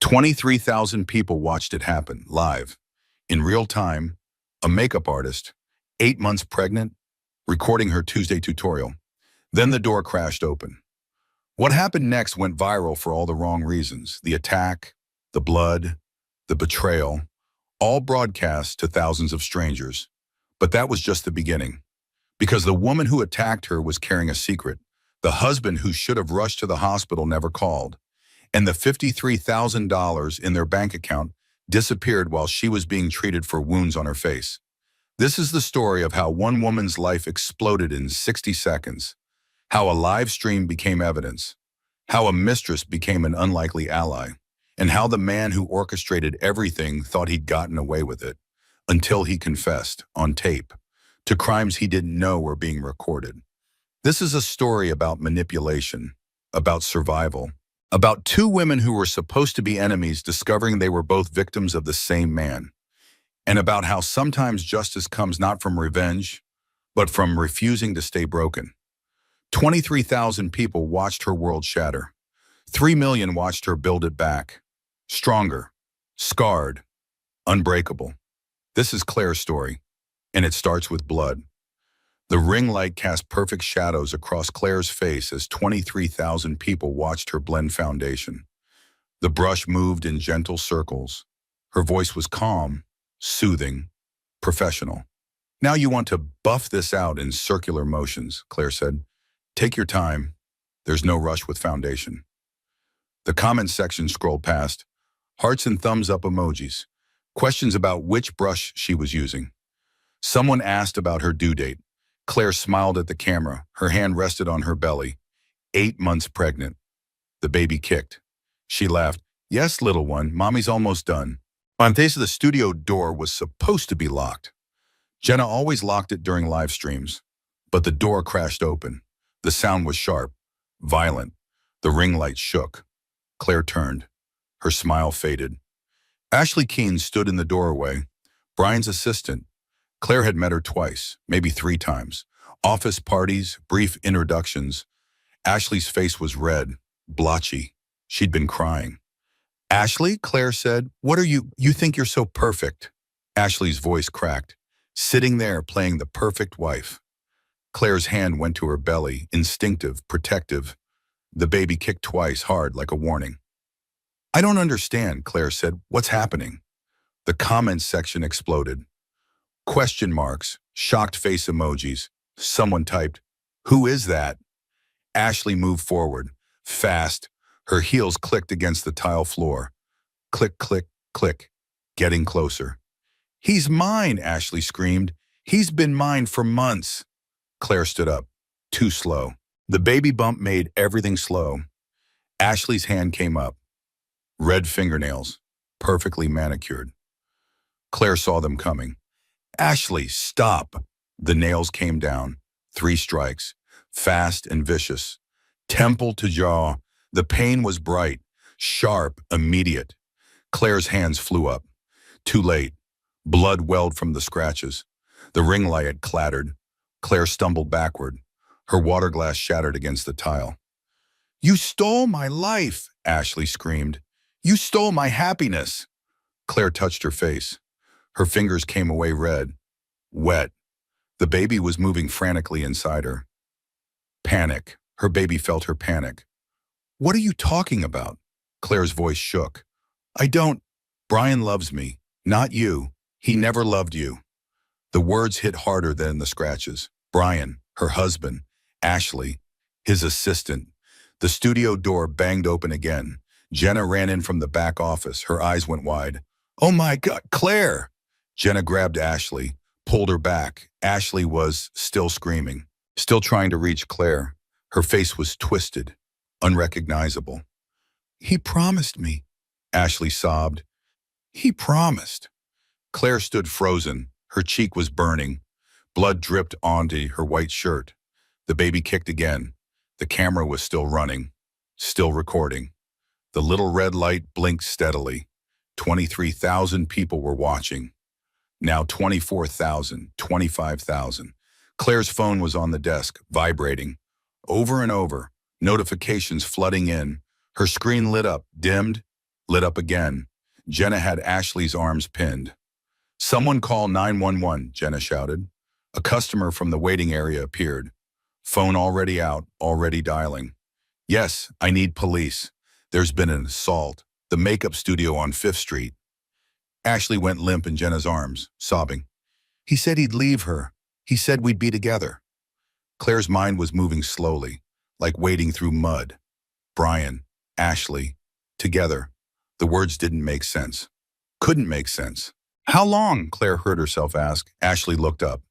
23,000 people watched it happen, live, in real time. A makeup artist, 8 months pregnant, recording her Tuesday tutorial. Then the door crashed open. What happened next went viral for all the wrong reasons. The attack, the blood, the betrayal, all broadcast to thousands of strangers. But that was just the beginning. Because the woman who attacked her was carrying a secret. The husband who should have rushed to the hospital never called. And the $53,000 in their bank account disappeared while she was being treated for wounds on her face. This is the story of how one woman's life exploded in 60 seconds, how a live stream became evidence, how a mistress became an unlikely ally, and how the man who orchestrated everything thought he'd gotten away with it until he confessed, on tape, to crimes he didn't know were being recorded. This is a story about manipulation, about survival, about two women who were supposed to be enemies discovering they were both victims of the same man, and about how sometimes justice comes not from revenge, but from refusing to stay broken. 23,000 people watched her world shatter. 3 million watched her build it back. Stronger, scarred, unbreakable. This is Claire's story, and it starts with blood. The ring light cast perfect shadows across Claire's face as 23,000 people watched her blend foundation. The brush moved in gentle circles. Her voice was calm, soothing, professional. "Now you want to buff this out in circular motions," Claire said. "Take your time. There's no rush with foundation." The comment section scrolled past. Hearts and thumbs up emojis. Questions about which brush she was using. Someone asked about her due date. Claire smiled at the camera. Her hand rested on her belly. 8 months pregnant. The baby kicked. She laughed. "Yes, little one, mommy's almost done." The studio door was supposed to be locked. Jenna always locked it during live streams, but the door crashed open. The sound was sharp, violent. The ring light shook. Claire turned. Her smile faded. Ashley Keene stood in the doorway, Brian's assistant. Claire had met her twice, maybe 3 times. Office parties, brief introductions. Ashley's face was red, blotchy. She'd been crying. "Ashley," Claire said, "what are you think you're so perfect." Ashley's voice cracked, sitting there playing the perfect wife. Claire's hand went to her belly, instinctive, protective. The baby kicked twice, hard, like a warning. "I don't understand," Claire said. "What's happening?" The comments section exploded. Question marks, shocked face emojis. Someone typed, "Who is that?" Ashley moved forward, fast. Her heels clicked against the tile floor. Click, click, click, getting closer. "He's mine," Ashley screamed. "He's been mine for months." Claire stood up, too slow. The baby bump made everything slow. Ashley's hand came up. Red fingernails, perfectly manicured. Claire saw them coming. "Ashley, stop." The nails came down. 3 strikes, fast and vicious. Temple to jaw. The pain was bright, sharp, immediate. Claire's hands flew up. Too late. Blood welled from the scratches. The ring light had clattered. Claire stumbled backward. Her water glass shattered against the tile. "You stole my life," Ashley screamed. "You stole my happiness." Claire touched her face. Her fingers came away red, wet. The baby was moving frantically inside her. Panic. Her baby felt her panic. "What are you talking about?" Claire's voice shook. "I don't. Brian loves me, not you. He never loved you." The words hit harder than the scratches. Brian, her husband, Ashley, his assistant. The studio door banged open again. Jenna ran in from the back office. Her eyes went wide. "Oh my God, Claire!" Jenna grabbed Ashley, pulled her back. Ashley was still screaming, still trying to reach Claire. Her face was twisted, unrecognizable. "He promised me," Ashley sobbed. "He promised." Claire stood frozen. Her cheek was burning. Blood dripped onto her white shirt. The baby kicked again. The camera was still running, still recording. The little red light blinked steadily. 23,000 people were watching. Now 24,000, 25,000. Claire's phone was on the desk, vibrating. Over and over, notifications flooding in. Her screen lit up, dimmed, lit up again. Jenna had Ashley's arms pinned. "Someone call 911, Jenna shouted. A customer from the waiting area appeared. Phone already out, already dialing. "Yes, I need police. There's been an assault. The makeup studio on 5th Street. Ashley went limp in Jenna's arms, sobbing. "He said he'd leave her. He said we'd be together." Claire's mind was moving slowly, like wading through mud. Brian, Ashley, together. The words didn't make sense. Couldn't make sense. "How long?" Claire heard herself ask. Ashley looked up.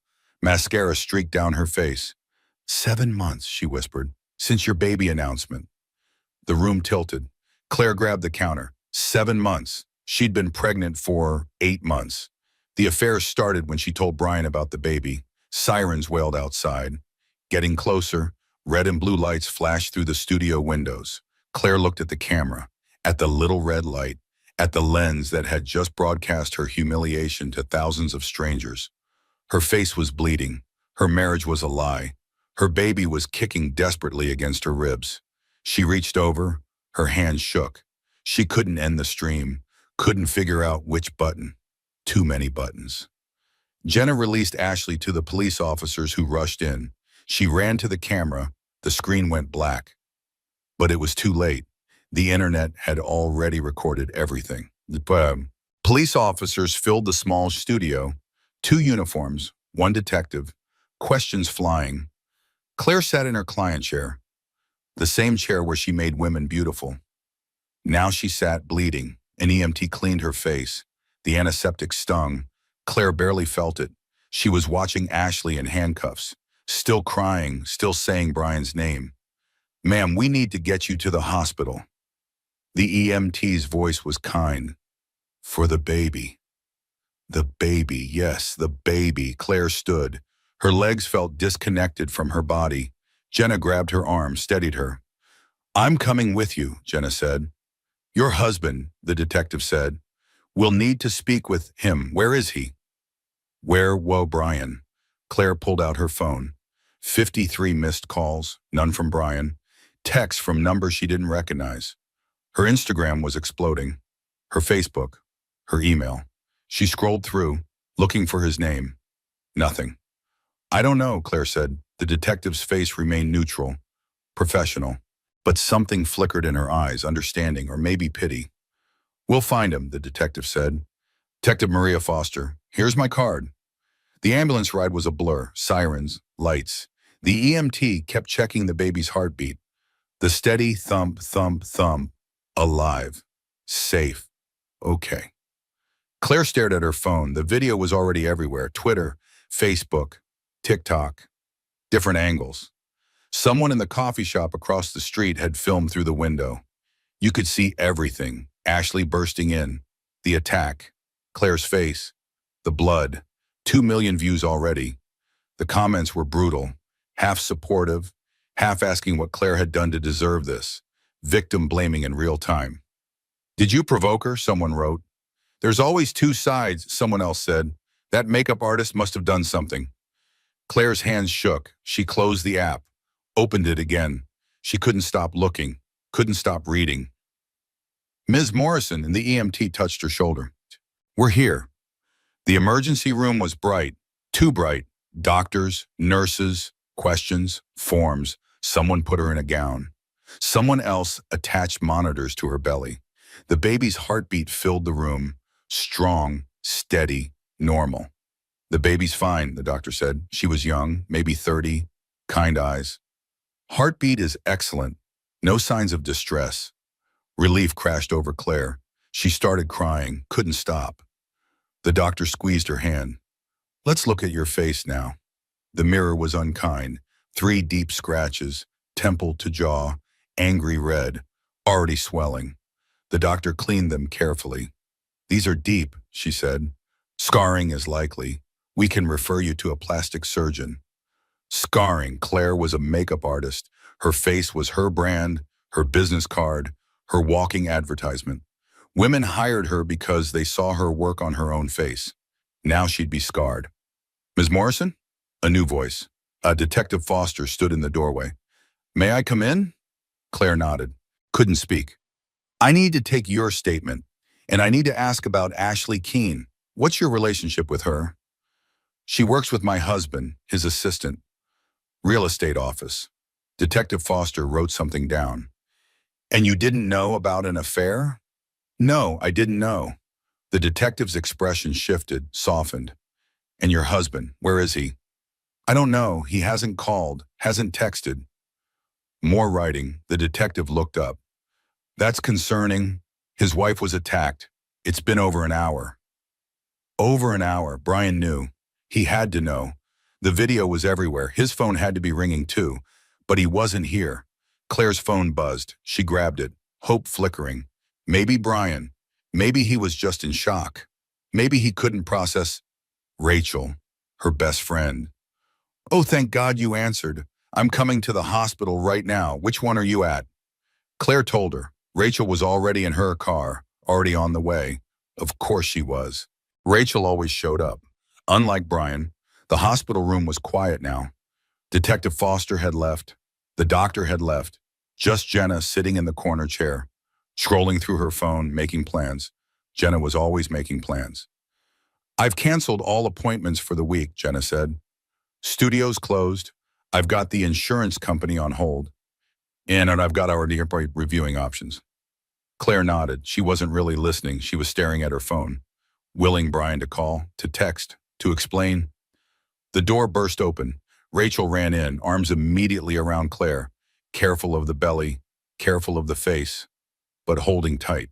Mascara streaked down her face. "7 months," she whispered, "since your baby announcement." The room tilted. Claire grabbed the counter. 7 months. She'd been pregnant for 8 months. The affair started when she told Brian about the baby. Sirens wailed outside. Getting closer, red and blue lights flashed through the studio windows. Claire looked at the camera, at the little red light, at the lens that had just broadcast her humiliation to thousands of strangers. Her face was bleeding. Her marriage was a lie. Her baby was kicking desperately against her ribs. She reached over. Her hands shook. She couldn't end the stream, couldn't figure out which button. Too many buttons. Jenna released Ashley to the police officers who rushed in. She ran to the camera. The screen went black. But it was too late. The internet had already recorded everything. Police officers filled the small studio. 2 uniforms, 1 detective, questions flying. Claire sat in her client chair, the same chair where she made women beautiful. Now she sat bleeding. An EMT cleaned her face. The antiseptic stung. Claire barely felt it. She was watching Ashley in handcuffs, still crying, still saying Brian's name. "Ma'am, we need to get you to the hospital." The EMT's voice was kind. "For the baby." The baby, yes, the baby. Claire stood. Her legs felt disconnected from her body. Jenna grabbed her arm, steadied her. "I'm coming with you," Jenna said. "Your husband," the detective said. "We'll need to speak with him. Where is he?" "Where, whoa, Brian?" Claire pulled out her phone. 53 missed calls, none from Brian. Texts from numbers she didn't recognize. Her Instagram was exploding. Her Facebook. Her email. She scrolled through, looking for his name. Nothing. "I don't know," Claire said. The detective's face remained neutral, professional. But something flickered in her eyes, understanding or maybe pity. "We'll find him," the detective said. "Detective Maria Foster. Here's my card." The ambulance ride was a blur, sirens, lights. The EMT kept checking the baby's heartbeat. The steady thump, thump, thump. Alive. Safe. Okay. Claire stared at her phone. The video was already everywhere. Twitter, Facebook, TikTok. Different angles. Someone in the coffee shop across the street had filmed through the window. You could see everything. Ashley bursting in. The attack. Claire's face. The blood. 2 million views already. The comments were brutal. Half supportive. Half asking what Claire had done to deserve this. Victim blaming in real time. "Did you provoke her?" someone wrote. "There's always 2 sides," someone else said. "That makeup artist must have done something." Claire's hands shook. She closed the app. Opened it again. She couldn't stop looking. Couldn't stop reading. "Ms. Morrison," and the EMT touched her shoulder. "We're here." The emergency room was bright. Too bright. Doctors, nurses, questions, forms. Someone put her in a gown. Someone else attached monitors to her belly. The baby's heartbeat filled the room. Strong, steady, normal. "The baby's fine," the doctor said. She was young, maybe 30, kind eyes. "Heartbeat is excellent. No signs of distress." Relief crashed over Claire. She started crying, couldn't stop. The doctor squeezed her hand. "Let's look at your face now." The mirror was unkind. 3 deep scratches, temple to jaw, angry red, already swelling. The doctor cleaned them carefully. "These are deep," she said. "Scarring is likely. We can refer you to a plastic surgeon." Scarring. Claire was a makeup artist. Her face was her brand, her business card, her walking advertisement. Women hired her because they saw her work on her own face. Now she'd be scarred. "Ms. Morrison?" A new voice. Detective Foster stood in the doorway. "May I come in?" Claire nodded. Couldn't speak. I need to take your statement, and I need to ask about Ashley Keene. What's your relationship with her? She works with my husband, his assistant, real estate office. Detective Foster wrote something down. And you didn't know about an affair? No, I didn't know. The detective's expression shifted, softened. And your husband, where is he? I don't know. He hasn't called, hasn't texted. More writing, the detective looked up. That's concerning. His wife was attacked. It's been over an hour. Over an hour, Brian knew. He had to know. The video was everywhere. His phone had to be ringing too. But he wasn't here. Claire's phone buzzed. She grabbed it, hope flickering. Maybe Brian. Maybe he was just in shock. Maybe he couldn't process. Rachel, her best friend. Oh, thank God you answered. I'm coming to the hospital right now. Which one are you at? Claire told her. Rachel was already in her car, already on the way. Of course she was. Rachel always showed up. Unlike Brian, the hospital room was quiet now. Detective Foster had left. The doctor had left. Just Jenna sitting in the corner chair, scrolling through her phone, making plans. Jenna was always making plans. I've canceled all appointments for the week, Jenna said. Studios closed. I've got the insurance company on hold. And I've got our nearby reviewing options. Claire nodded. She wasn't really listening. She was staring at her phone, willing Brian to call, to text, to explain. The door burst open. Rachel ran in, arms immediately around Claire, careful of the belly, careful of the face, but holding tight.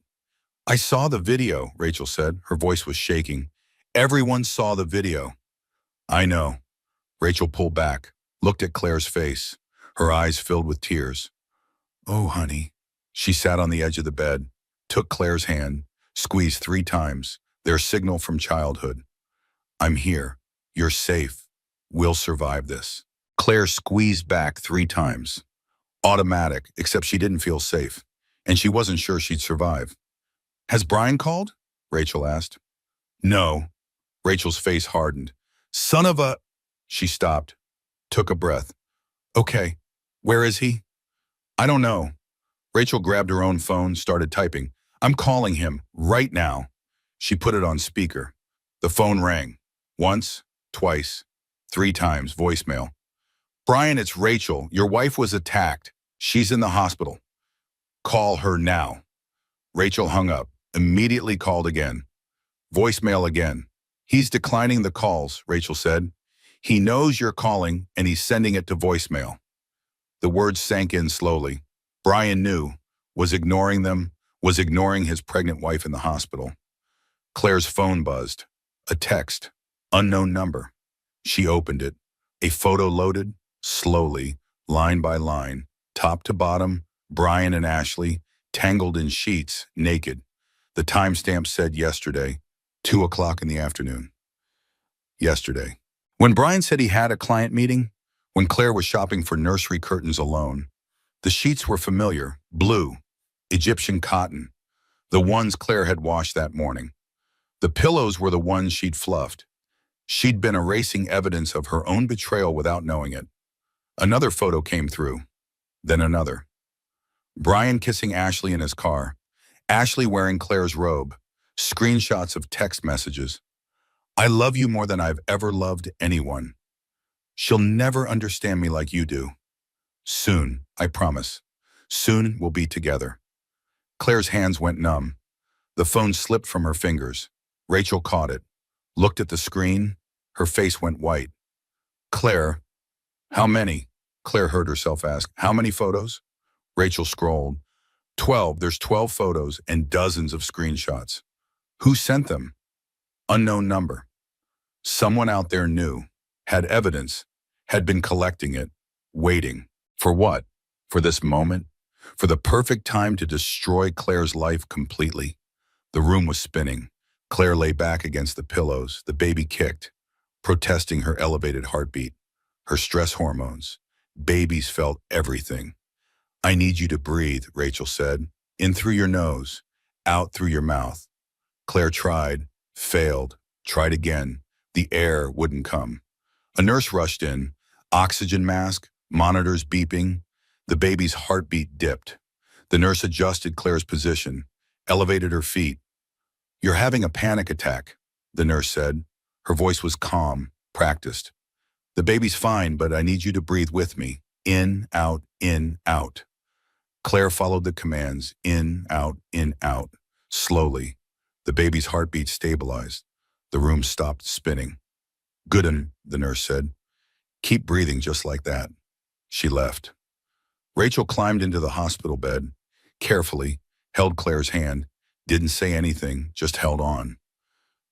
I saw the video, Rachel said. Her voice was shaking. Everyone saw the video. I know. Rachel pulled back, looked at Claire's face, her eyes filled with tears. Oh, honey. She sat on the edge of the bed, took Claire's hand, squeezed 3 times, their signal from childhood. I'm here. You're safe. We'll survive this. Claire squeezed back 3 times. Automatic, except she didn't feel safe, and she wasn't sure she'd survive. Has Brian called? Rachel asked. No. Rachel's face hardened. Son of a... She stopped, took a breath. Okay, where is he? I don't know. Rachel grabbed her own phone, started typing. I'm calling him right now. She put it on speaker. The phone rang. Once, twice, 3 times, voicemail. Brian, it's Rachel. Your wife was attacked. She's in the hospital. Call her now. Rachel hung up, immediately called again. Voicemail again. He's declining the calls, Rachel said. He knows you're calling and he's sending it to voicemail. The words sank in slowly. Brian knew, was ignoring them, was ignoring his pregnant wife in the hospital. Claire's phone buzzed. A text. Unknown number. She opened it. A photo loaded, slowly, line by line, top to bottom, Brian and Ashley, tangled in sheets, naked. The timestamp said yesterday, 2 o'clock in the afternoon. Yesterday. When Brian said he had a client meeting, when Claire was shopping for nursery curtains alone, the sheets were familiar, blue, Egyptian cotton, the ones Claire had washed that morning. The pillows were the ones she'd fluffed. She'd been erasing evidence of her own betrayal without knowing it. Another photo came through, then another. Brian kissing Ashley in his car, Ashley wearing Claire's robe, screenshots of text messages. I love you more than I've ever loved anyone. She'll never understand me like you do. Soon, I promise. Soon we'll be together. Claire's hands went numb. The phone slipped from her fingers. Rachel caught it, looked at the screen. Her face went white. Claire, how many? Claire heard herself ask. How many photos? Rachel scrolled. 12. There's 12 photos and dozens of screenshots. Who sent them? Unknown number. Someone out there knew, had evidence, had been collecting it, waiting. For what? For this moment? For the perfect time to destroy Claire's life completely. The room was spinning. Claire lay back against the pillows. The baby kicked, protesting her elevated heartbeat, her stress hormones. Babies felt everything. I need you to breathe, Rachel said. In through your nose, out through your mouth. Claire tried, failed, tried again. The air wouldn't come. A nurse rushed in, oxygen mask, monitors beeping. The baby's heartbeat dipped. The nurse adjusted Claire's position, elevated her feet. "You're having a panic attack," the nurse said. Her voice was calm, practiced. "The baby's fine, but I need you to breathe with me. In, out, in, out." Claire followed the commands, in, out, slowly. The baby's heartbeat stabilized. The room stopped spinning. "Good," the nurse said. "Keep breathing just like that." She left. Rachel climbed into the hospital bed, carefully, held Claire's hand, didn't say anything, just held on.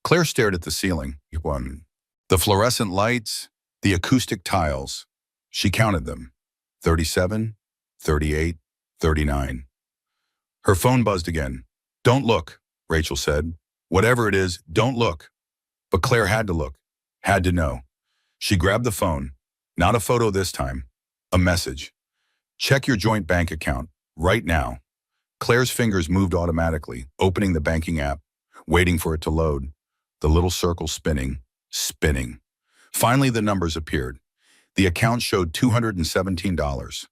Claire stared at the ceiling. The fluorescent lights, the acoustic tiles. She counted them. 37, 38, 39. Her phone buzzed again. "Don't look," Rachel said. "Whatever it is, don't look." But Claire had to look, had to know. She grabbed the phone. Not a photo this time. A message. "Check your joint bank account, right now." Claire's fingers moved automatically, opening the banking app, waiting for it to load. The little circle spinning, spinning. Finally, the numbers appeared. The account showed $217.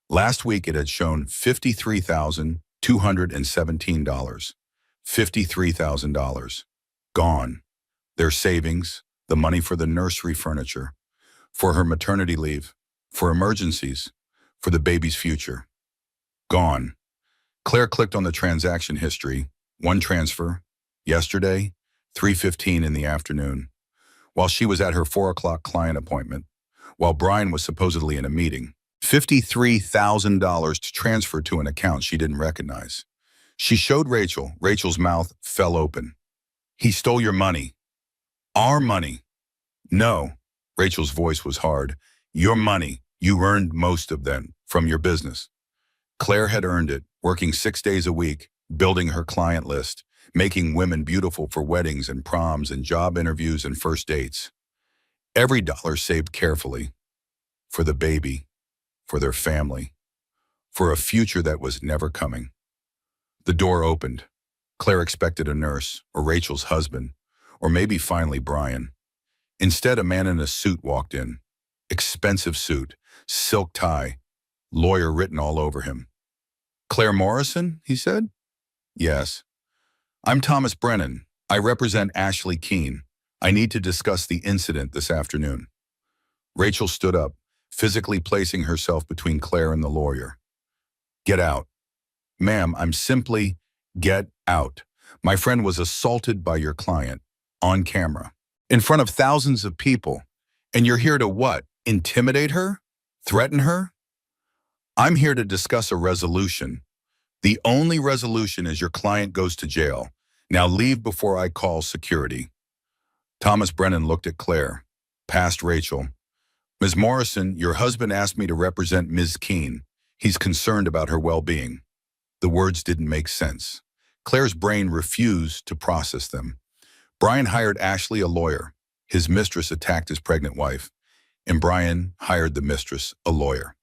Last week, it had shown $53,217. $53,000. Gone. Their savings, the money for the nursery furniture, for her maternity leave, for emergencies, for the baby's future. Gone. Claire clicked on the transaction history. One transfer. Yesterday, 3:15 in the afternoon. While she was at her 4 o'clock client appointment. While Brian was supposedly in a meeting. $53,000 to transfer to an account she didn't recognize. She showed Rachel. Rachel's mouth fell open. "He stole your money." "Our money." "No." Rachel's voice was hard. "Your money. You earned most of them from your business." Claire had earned it, working 6 days a week, building her client list, making women beautiful for weddings and proms and job interviews and first dates. Every dollar saved carefully. For the baby, for their family, for a future that was never coming. The door opened. Claire expected a nurse, or Rachel's husband, or maybe finally Brian. Instead, a man in a suit walked in. Expensive suit, silk tie, lawyer written all over him. "Claire Morrison," he said. "Yes." "I'm Thomas Brennan. I represent Ashley Keene. I need to discuss the incident this afternoon." Rachel stood up, physically placing herself between Claire and the lawyer. "Get out." "Ma'am, I'm simply..." "Get out. My friend was assaulted by your client, on camera, in front of thousands of people. And you're here to what? Intimidate her? Threaten her?" "I'm here to discuss a resolution. The only resolution is your client goes to jail. Now leave before I call security." Thomas Brennan looked at Claire, past Rachel. "Ms. Morrison, your husband asked me to represent Ms. Keene. He's concerned about her well-being." The words didn't make sense. Claire's brain refused to process them. Brian hired Ashley a lawyer. His mistress attacked his pregnant wife. And Brian hired the mistress a lawyer.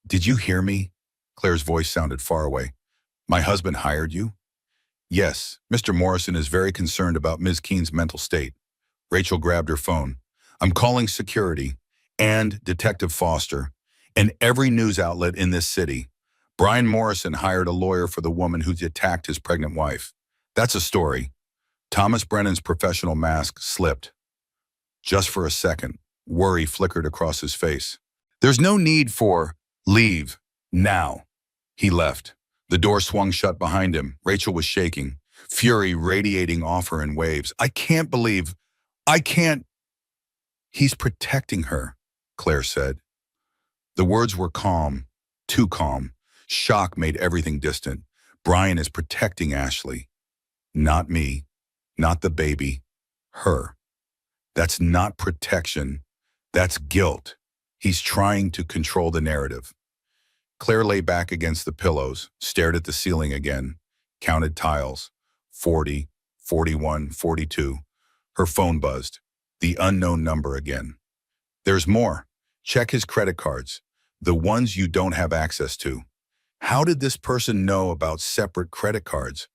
"Did you hear me?" Claire's voice sounded far away. "My husband hired you?" "Yes, Mr. Morrison is very concerned about Ms. Keene's mental state." Rachel grabbed her phone. "I'm calling security and Detective Foster and every news outlet in this city. Brian Morrison hired a lawyer for the woman who attacked his pregnant wife. That's a story." Thomas Brennan's professional mask slipped. Just for a second, worry flickered across his face. "There's no need for..." "Leave. Now." He left. The door swung shut behind him. Rachel was shaking, fury radiating off her in waves. I can't." "He's protecting her," Claire said. The words were calm, too calm. Shock made everything distant. "Brian is protecting Ashley. Not me. Not the baby. Her. That's not protection. That's guilt. He's trying to control the narrative." Claire lay back against the pillows, stared at the ceiling again, counted tiles. 40, 41, 42. Her phone buzzed. The unknown number again. "There's more. Check his credit cards. The ones you don't have access to." How did this person know about separate credit cards?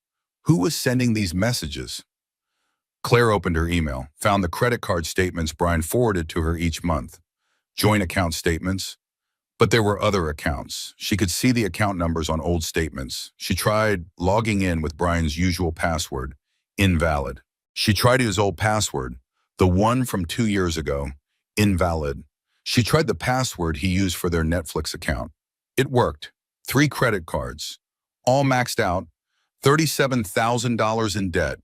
Who was sending these messages? Claire opened her email, found the credit card statements Brian forwarded to her each month. Joint account statements. But there were other accounts. She could see the account numbers on old statements. She tried logging in with Brian's usual password, invalid. She tried his old password, the one from 2 years ago, invalid. She tried the password he used for their Netflix account. It worked. 3 credit cards, all maxed out, $37,000 in debt.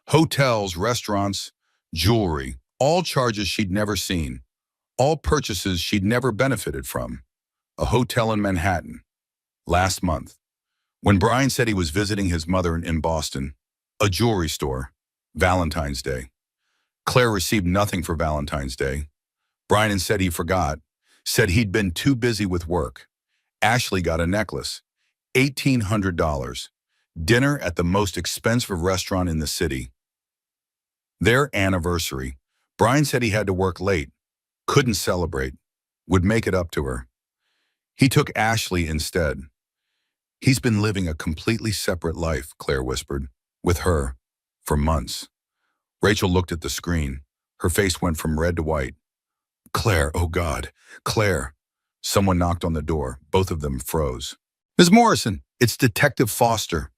Hotels, restaurants, jewelry, all charges she'd never seen, all purchases she'd never benefited from. A hotel in Manhattan, last month. When Brian said he was visiting his mother in Boston, a jewelry store, Valentine's Day. Claire received nothing for Valentine's Day. Brian said he forgot, said he'd been too busy with work. Ashley got a necklace, $1,800. Dinner at the most expensive restaurant in the city. Their anniversary. Brian said he had to work late, couldn't celebrate, would make it up to her. He took Ashley instead. He's been living a completely separate life, Claire whispered, with her, for months. Rachel looked at the screen. Her face went from red to white. Claire, oh God, Claire. Someone knocked on the door. Both of them froze. Ms. Morrison, it's Detective Foster.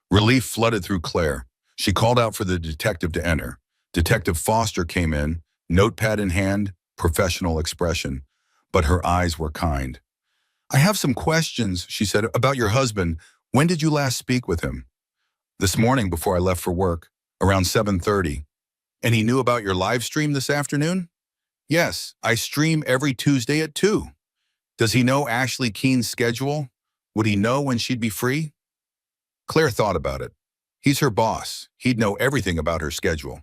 Relief flooded through Claire. She called out for the detective to enter. Detective Foster came in, notepad in hand, professional expression, but her eyes were kind. I have some questions, she said, about your husband. When did you last speak with him? This morning before I left for work, around 7:30. And he knew about your live stream this afternoon? Yes, I stream every Tuesday at 2. Does he know Ashley Keene's schedule? Would he know when she'd be free? Claire thought about it. He's her boss. He'd know everything about her schedule.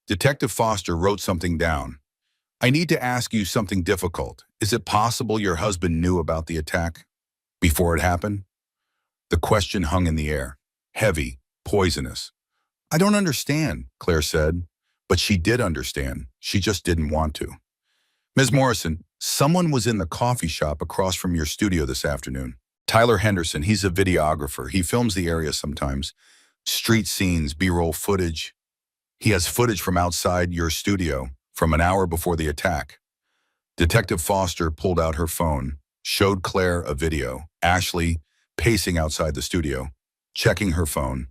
Detective Foster wrote something down. I need to ask you something difficult. Is it possible your husband knew about the attack before it happened? The question hung in the air, heavy, poisonous. I don't understand, Claire said, but she did understand. She just didn't want to. Ms. Morrison, someone was in the coffee shop across from your studio this afternoon. Tyler Henderson, he's a videographer. He films the area sometimes. Street scenes, B-roll footage. He has footage from outside your studio from an hour before the attack. Detective Foster pulled out her phone, showed Claire a video. Ashley pacing outside the studio, checking her phone,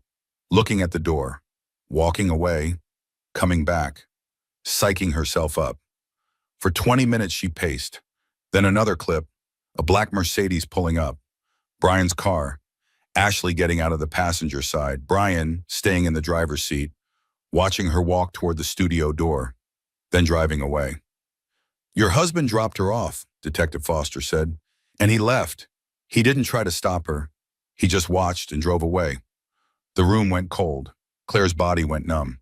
looking at the door, walking away, coming back, psyching herself up. For 20 minutes she paced. Then another clip, a black Mercedes pulling up, Brian's car, Ashley getting out of the passenger side, Brian staying in the driver's seat, watching her walk toward the studio door, then driving away. Your husband dropped her off, Detective Foster said, and he left. He didn't try to stop her. He just watched and drove away. The room went cold. Claire's body went numb.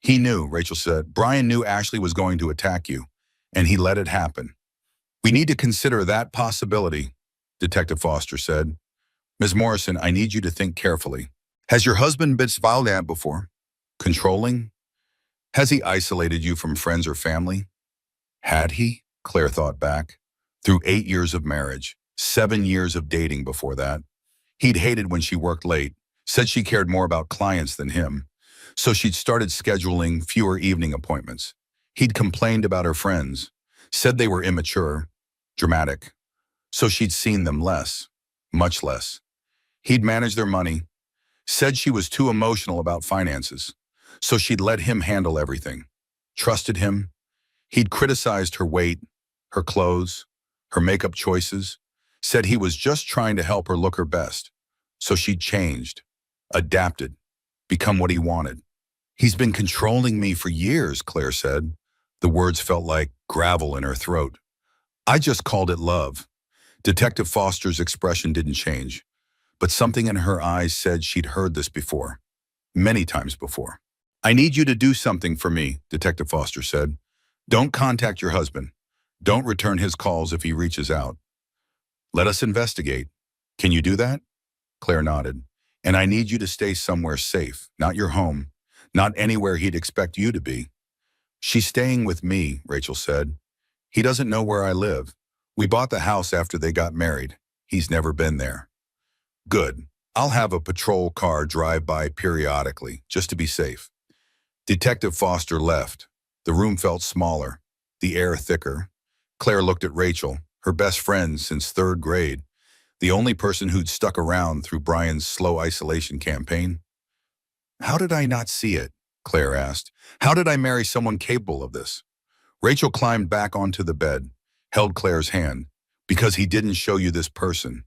He knew, Rachel said. Brian knew Ashley was going to attack you, and he let it happen. We need to consider that possibility, Detective Foster said. Ms. Morrison, I need you to think carefully. Has your husband been violent before? Controlling? Has he isolated you from friends or family? Had he? Claire thought back. Through 8 years of marriage, 7 years of dating before that. He'd hated when she worked late, said she cared more about clients than him, so she'd started scheduling fewer evening appointments. He'd complained about her friends, said they were immature, dramatic, so she'd seen them less, much less. He'd managed their money, said she was too emotional about finances, so she'd let him handle everything. Trusted him. He'd criticized her weight, her clothes, her makeup choices, said he was just trying to help her look her best, so she'd changed, adapted, become what he wanted. He's been controlling me for years, Claire said. The words felt like gravel in her throat. I just called it love. Detective Foster's expression didn't change, but something in her eyes said she'd heard this before, many times before. I need you to do something for me, Detective Foster said. Don't contact your husband. Don't return his calls if he reaches out. Let us investigate. Can you do that? Claire nodded. And I need you to stay somewhere safe, not your home, not anywhere he'd expect you to be. She's staying with me, Rachel said. He doesn't know where I live. We bought the house after they got married. He's never been there. Good. I'll have a patrol car drive by periodically, just to be safe. Detective Foster left. The room felt smaller, the air thicker. Claire looked at Rachel. her best friend since third grade, the only person who'd stuck around through Brian's slow isolation campaign. How did I not see it? Claire asked. How did I marry someone capable of this? Rachel climbed back onto the bed, held Claire's hand. Because he didn't show you this person.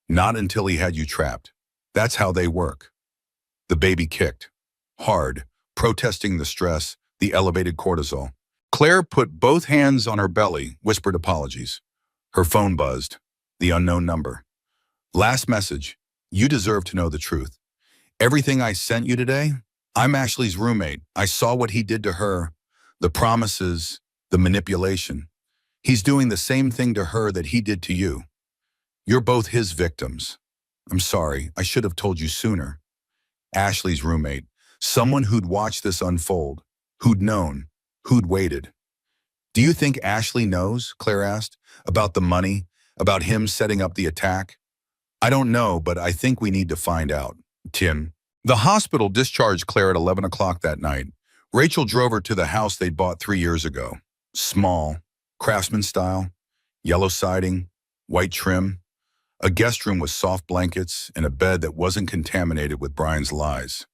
Not until he had you trapped. That's how they work. The baby kicked. Hard, protesting the stress, the elevated cortisol. Claire put both hands on her belly, whispered apologies. Her phone buzzed. The unknown number. Last message. You deserve to know the truth. Everything I sent you today? I'm Ashley's roommate. I saw what he did to her. The promises, the manipulation. He's doing the same thing to her that he did to you. You're both his victims. I'm sorry, I should have told you sooner. Ashley's roommate, someone who'd watched this unfold, who'd known, who'd waited. Do you think Ashley knows, Claire asked, about the money, about him setting up the attack? I don't know, but I think we need to find out. Tim. The hospital discharged Claire at 11 o'clock that night. Rachel drove her to the house they'd bought 3 years ago. Small, craftsman style, yellow siding, white trim. A guest room with soft blankets and a bed that wasn't contaminated with Brian's lies.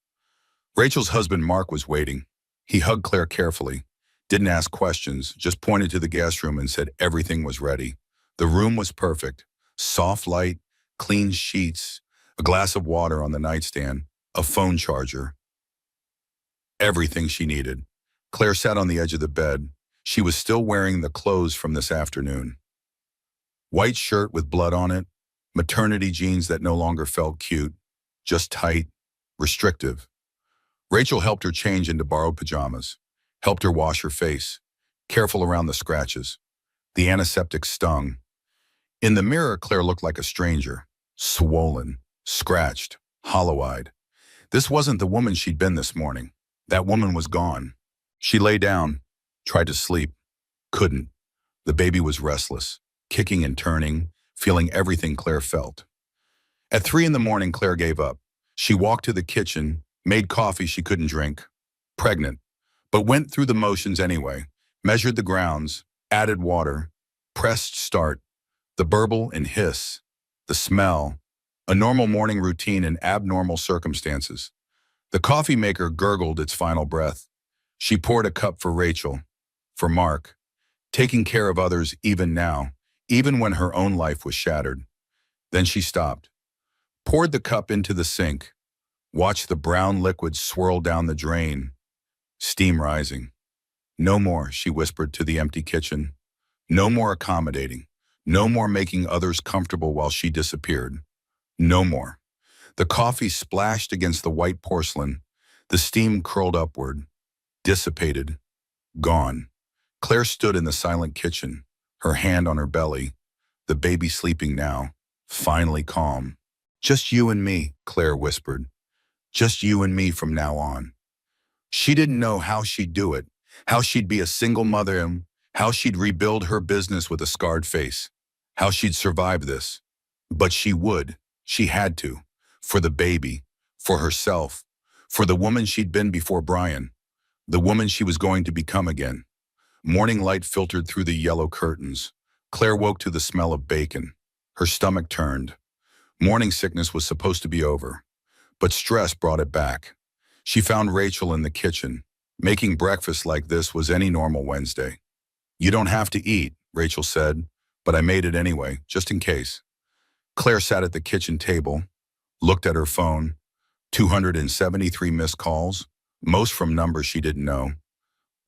Rachel's husband, Mark, was waiting. He hugged Claire carefully, didn't ask questions, just pointed to the guest room and said everything was ready. The room was perfect. Soft light, clean sheets, a glass of water on the nightstand, a phone charger. Everything she needed. Claire sat on the edge of the bed. She was still wearing the clothes from this afternoon. White shirt with blood on it, maternity jeans that no longer felt cute, just tight, restrictive. Rachel helped her change into borrowed pajamas, helped her wash her face, careful around the scratches. The antiseptic stung. In the mirror, Claire looked like a stranger, swollen, scratched, hollow-eyed. This wasn't the woman she'd been this morning. That woman was gone. She lay down, tried to sleep, couldn't. The baby was restless, kicking and turning, feeling everything Claire felt. At 3 in the morning, Claire gave up. She walked to the kitchen, made coffee she couldn't drink, pregnant, but went through the motions anyway, measured the grounds, added water, pressed start, the burble and hiss, the smell, a normal morning routine in abnormal circumstances. The coffee maker gurgled its final breath. She poured a cup for Rachel, for Mark, taking care of others even now, even when her own life was shattered. Then she stopped, poured the cup into the sink, watched the brown liquid swirl down the drain, steam rising. No more, she whispered to the empty kitchen. No more accommodating. No more making others comfortable while she disappeared. No more. The coffee splashed against the white porcelain. The steam curled upward, dissipated, gone. Claire stood in the silent kitchen, her hand on her belly, the baby sleeping now, finally calm. Just you and me, Claire whispered. Just you and me from now on. She didn't know how she'd do it, how she'd be a single mother, and how she'd rebuild her business with a scarred face, how she'd survive this. But she would. She had to. For the baby, for herself, for the woman she'd been before Brian, the woman she was going to become again. Morning light filtered through the yellow curtains. Claire woke to the smell of bacon. Her stomach turned. Morning sickness was supposed to be over, but stress brought it back. She found Rachel in the kitchen. Making breakfast like this was any normal Wednesday. You don't have to eat, Rachel said, but I made it anyway, just in case. Claire sat at the kitchen table, looked at her phone. 273 missed calls, most from numbers she didn't know.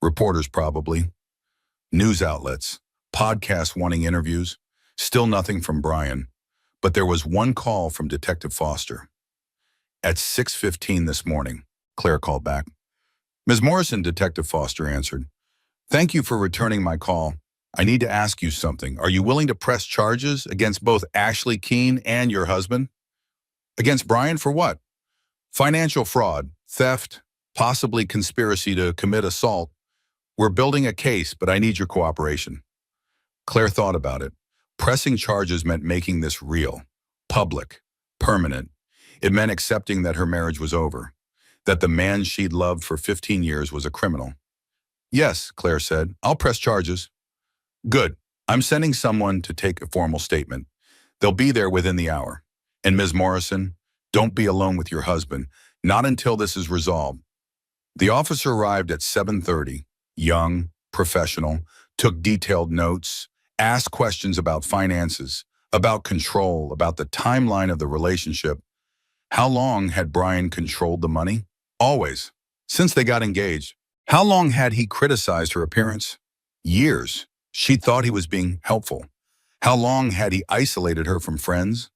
Reporters probably. News outlets, podcasts wanting interviews. Still nothing from Brian. But there was one call from Detective Foster. At 6:15 this morning, Claire called back. Ms. Morrison, Detective Foster answered. Thank you for returning my call. I need to ask you something. Are you willing to press charges against both Ashley Keene and your husband? Against Brian for what? Financial fraud, theft, possibly conspiracy to commit assault. We're building a case, but I need your cooperation. Claire thought about it. Pressing charges meant making this real, public, permanent. It meant accepting that her marriage was over, that the man she'd loved for 15 years was a criminal. Yes, Claire said, I'll press charges. Good. I'm sending someone to take a formal statement. They'll be there within the hour. And Ms. Morrison, don't be alone with your husband, not until this is resolved. The officer arrived at 7:30, young, professional, took detailed notes, asked questions about finances, about control, about the timeline of the relationship. How long had Brian controlled the money? Always. Since they got engaged. How long had he criticized her appearance? Years. She thought he was being helpful. How long had he isolated her from friends?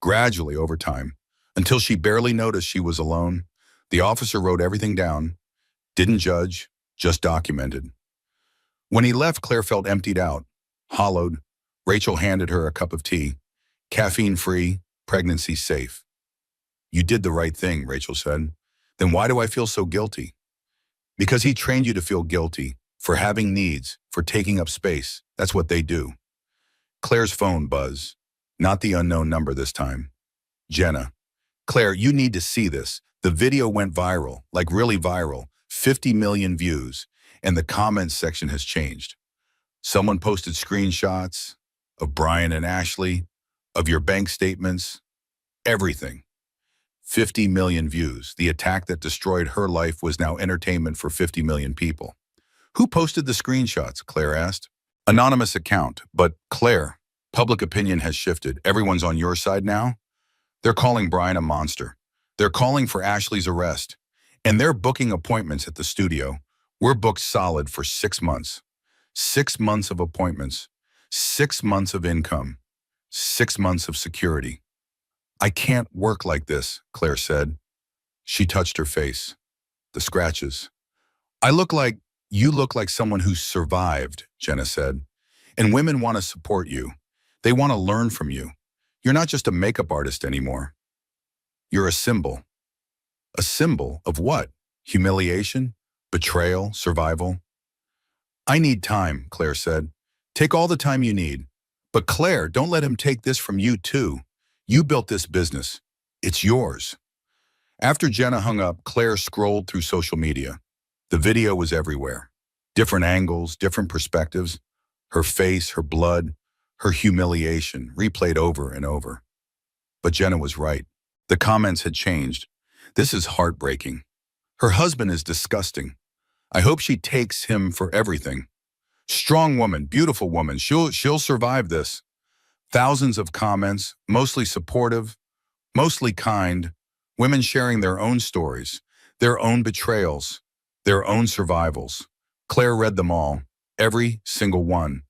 Gradually over time, until she barely noticed she was alone. The officer wrote everything down, didn't judge, just documented. When he left, Claire felt emptied out, hollowed. Rachel handed her a cup of tea. Caffeine-free, pregnancy safe. You did the right thing, Rachel said. Then why do I feel so guilty? Because he trained you to feel guilty, for having needs, for taking up space. That's what they do. Claire's phone buzzed. Not the unknown number this time. Jenna. Claire, you need to see this. The video went viral, like really viral, 50 million views, and the comments section has changed. Someone posted screenshots of Brian and Ashley, of your bank statements, everything. 50 million views. The attack that destroyed her life was now entertainment for 50 million people. Who posted the screenshots? Claire asked. Anonymous account, but Claire, public opinion has shifted. Everyone's on your side now. They're calling Brian a monster. They're calling for Ashley's arrest. And they're booking appointments at the studio. We're booked solid for 6 months. 6 months of appointments. 6 months of income. 6 months of security. I can't work like this, Claire said. She touched her face. The scratches. You look like someone who's survived, Jenna said. And women want to support you. They want to learn from you. You're not just a makeup artist anymore. You're a symbol. A symbol of what? Humiliation? Betrayal? Survival? I need time, Claire said. Take all the time you need. But Claire, don't let him take this from you too. You built this business. It's yours. After Jenna hung up, Claire scrolled through social media. The video was everywhere. Different angles, different perspectives. Her face, her blood, her humiliation, replayed over and over. But Jenna was right. The comments had changed. This is heartbreaking. Her husband is disgusting. I hope she takes him for everything. Strong woman, beautiful woman, she'll survive this. Thousands of comments, mostly supportive, mostly kind, women sharing their own stories, their own betrayals, their own survivals. Claire read them all, every single one,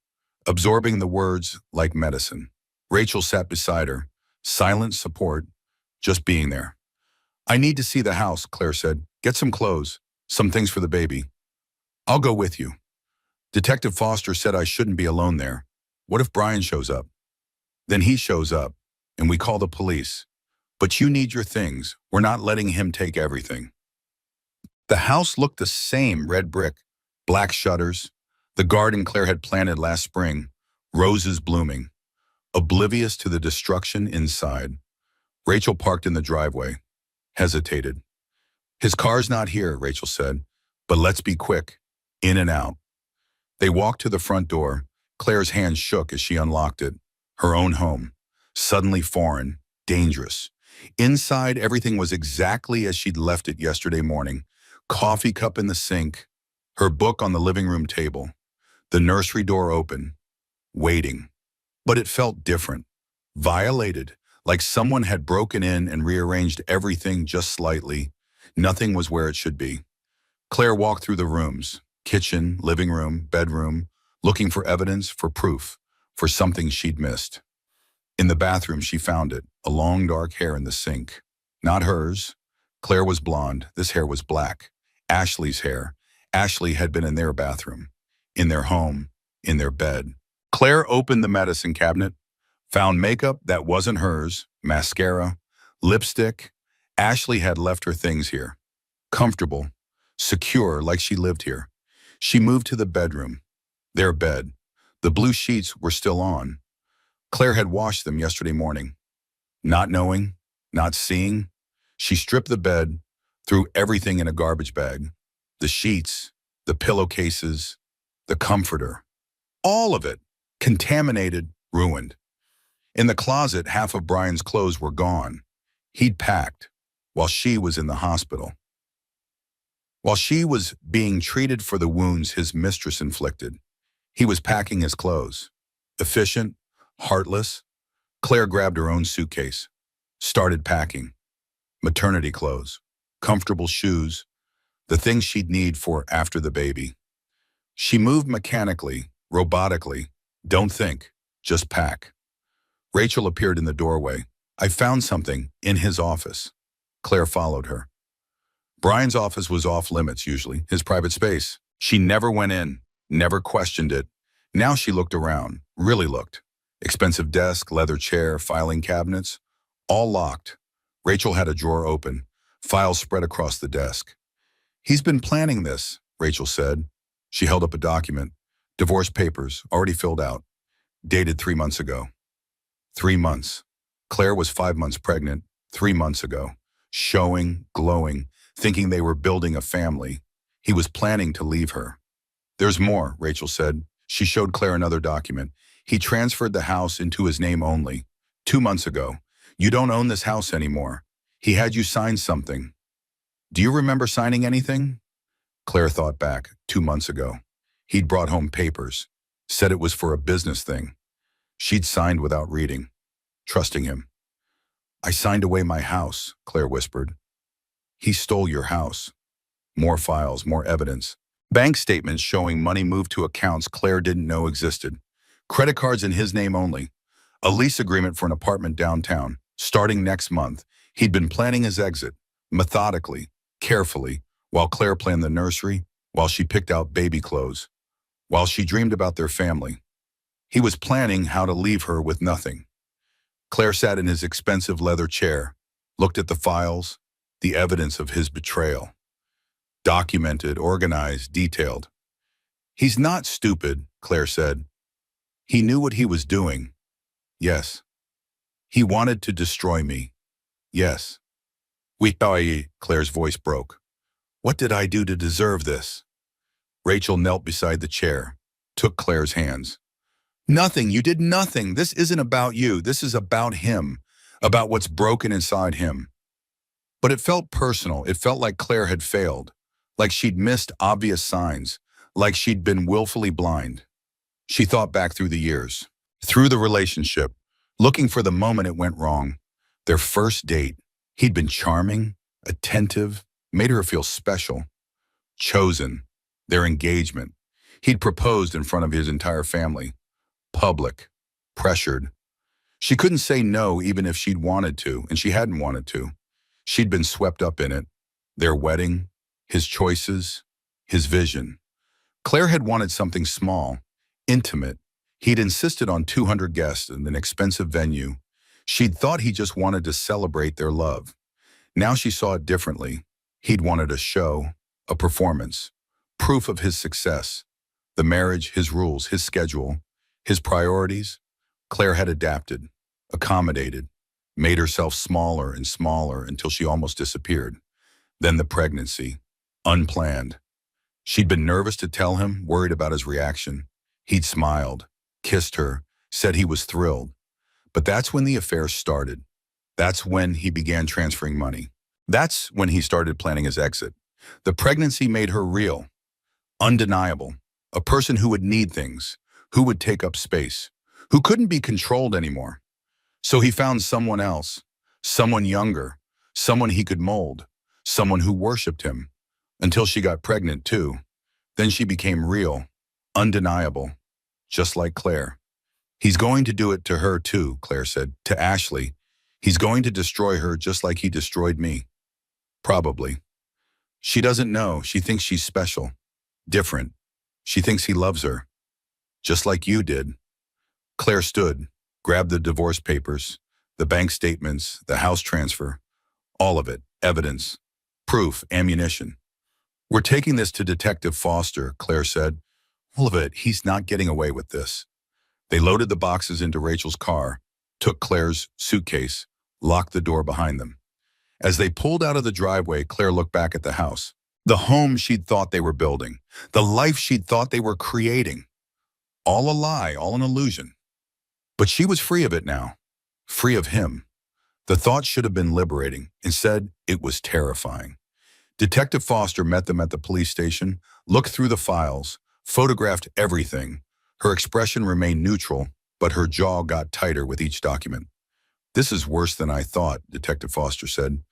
absorbing the words like medicine. Rachel sat beside her, silent support, just being there. I need to see the house, Claire said. Get some clothes, some things for the baby. I'll go with you. Detective Foster said I shouldn't be alone there. What if Brian shows up? Then he shows up, and we call the police. But you need your things. We're not letting him take everything. The house looked the same, red brick, black shutters, the garden Claire had planted last spring, roses blooming, oblivious to the destruction inside. Rachel parked in the driveway, hesitated. His car's not here, Rachel said, but let's be quick, in and out. They walked to the front door. Claire's hand shook as she unlocked it. Her own home, suddenly foreign, dangerous. Inside, everything was exactly as she'd left it yesterday morning. Coffee cup in the sink, her book on the living room table, the nursery door open, waiting. But it felt different, violated, like someone had broken in and rearranged everything just slightly. Nothing was where it should be. Claire walked through the rooms, kitchen, living room, bedroom, looking for evidence, for proof, for something she'd missed. In the bathroom, she found it, a long dark hair in the sink. Not hers. Claire was blonde, this hair was black. Ashley's hair. Ashley had been in their bathroom, in their home, in their bed. Claire opened the medicine cabinet, found makeup that wasn't hers, mascara, lipstick. Ashley had left her things here. Comfortable, secure, like she lived here. She moved to the bedroom, their bed. The blue sheets were still on. Claire had washed them yesterday morning. Not knowing, not seeing, she stripped the bed, threw everything in a garbage bag. The sheets, the pillowcases, the comforter. All of it, Contaminated, ruined. In the closet, half of Brian's clothes were gone. He'd packed, while she was in the hospital. While she was being treated for the wounds his mistress inflicted, he was packing his clothes. Efficient, heartless, Claire grabbed her own suitcase, started packing. Maternity clothes, comfortable shoes, the things she'd need for after the baby. She moved mechanically, robotically. Don't think, just pack. Rachel appeared in the doorway. I found something in his office. Claire followed her. Brian's office was off limits usually, his private space. She never went in, never questioned it. Now she looked around, really looked. Expensive desk, leather chair, filing cabinets, all locked. Rachel had a drawer open, files spread across the desk. He's been planning this, Rachel said. She held up a document. Divorce papers, already filled out. Dated 3 months ago. 3 months. Claire was 5 months pregnant, 3 months ago. Showing, glowing, thinking they were building a family. He was planning to leave her. There's more, Rachel said. She showed Claire another document. He transferred the house into his name only. 2 months ago. You don't own this house anymore. He had you sign something. Do you remember signing anything? Claire thought back, 2 months ago. He'd brought home papers, said it was for a business thing. She'd signed without reading, trusting him. I signed away my house, Claire whispered. He stole your house. More files, more evidence. Bank statements showing money moved to accounts Claire didn't know existed. Credit cards in his name only. A lease agreement for an apartment downtown, starting next month. He'd been planning his exit, methodically, carefully, while Claire planned the nursery, while she picked out baby clothes, while she dreamed about their family. He was planning how to leave her with nothing. Claire sat in his expensive leather chair, looked at the files, the evidence of his betrayal. Documented, organized, detailed. He's not stupid, Claire said. He knew what he was doing. Yes. He wanted to destroy me. Yes. Claire's voice broke. What did I do to deserve this? Rachel knelt beside the chair, took Claire's hands. Nothing, you did nothing. This isn't about you. This is about him, about what's broken inside him. But it felt personal. It felt like Claire had failed, like she'd missed obvious signs, like she'd been willfully blind. She thought back through the years, through the relationship, looking for the moment it went wrong. Their first date. He'd been charming, attentive, made her feel special. Chosen. Their engagement. He'd proposed in front of his entire family. Public. Pressured. She couldn't say no even if she'd wanted to, and she hadn't wanted to. She'd been swept up in it. Their wedding, his choices, his vision. Claire had wanted something small, intimate. He'd insisted on 200 guests in an expensive venue. She'd thought he just wanted to celebrate their love. Now she saw it differently. He'd wanted a show, a performance, proof of his success. The marriage, his rules, his schedule, his priorities. Claire had adapted, accommodated, made herself smaller and smaller until she almost disappeared. Then the pregnancy, unplanned. She'd been nervous to tell him, worried about his reaction. He'd smiled, kissed her, said he was thrilled. But that's when the affair started. That's when he began transferring money. That's when he started planning his exit. The pregnancy made her real, undeniable, a person who would need things, who would take up space, who couldn't be controlled anymore. So he found someone else, someone younger, someone he could mold, someone who worshipped him, until she got pregnant too. Then she became real, undeniable, just like Claire. He's going to do it to her too, Claire said, to Ashley. He's going to destroy her just like he destroyed me. Probably. She doesn't know. She thinks she's special, different. She thinks he loves her, just like you did. Claire stood, grabbed the divorce papers, the bank statements, the house transfer, all of it, evidence, proof, ammunition. We're taking this to Detective Foster, Claire said. All of it, he's not getting away with this. They loaded the boxes into Rachel's car, took Claire's suitcase, locked the door behind them. As they pulled out of the driveway, Claire looked back at the house. The home she'd thought they were building, the life she'd thought they were creating. All a lie, all an illusion. But she was free of it now. Free of him. The thought should have been liberating. Instead, it was terrifying. Detective Foster met them at the police station, looked through the files, photographed everything. Her expression remained neutral, but her jaw got tighter with each document. "This is worse than I thought," Detective Foster said.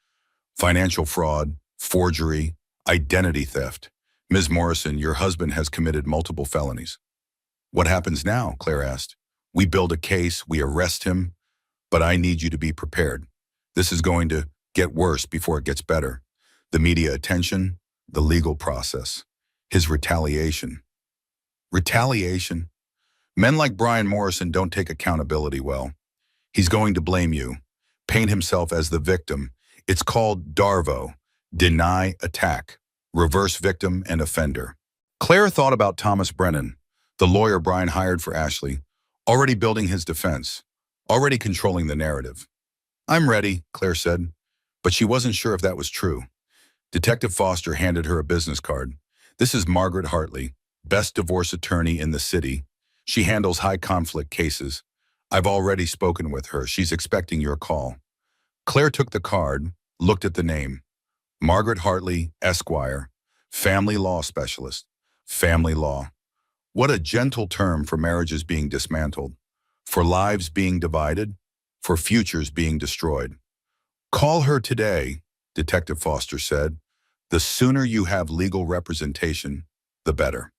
"Financial fraud, forgery, identity theft. Ms. Morrison, your husband has committed multiple felonies." "What happens now?" Claire asked. "We build a case, we arrest him, but I need you to be prepared. This is going to get worse before it gets better. The media attention, the legal process, his retaliation." Retaliation? Men like Brian Morrison don't take accountability well. He's going to blame you, paint himself as the victim. It's called DARVO, deny attack, reverse victim and offender. Claire thought about Thomas Brennan, the lawyer Brian hired for Ashley, already building his defense, already controlling the narrative. "I'm ready," Claire said, but she wasn't sure if that was true. Detective Foster handed her a business card. "This is Margaret Hartley, best divorce attorney in the city. She handles high-conflict cases. I've already spoken with her. She's expecting your call." Claire took the card, looked at the name. Margaret Hartley, Esquire, family law specialist. Family law. What a gentle term for marriages being dismantled, for lives being divided, for futures being destroyed. "Call her today," Detective Foster said. "The sooner you have legal representation, the better."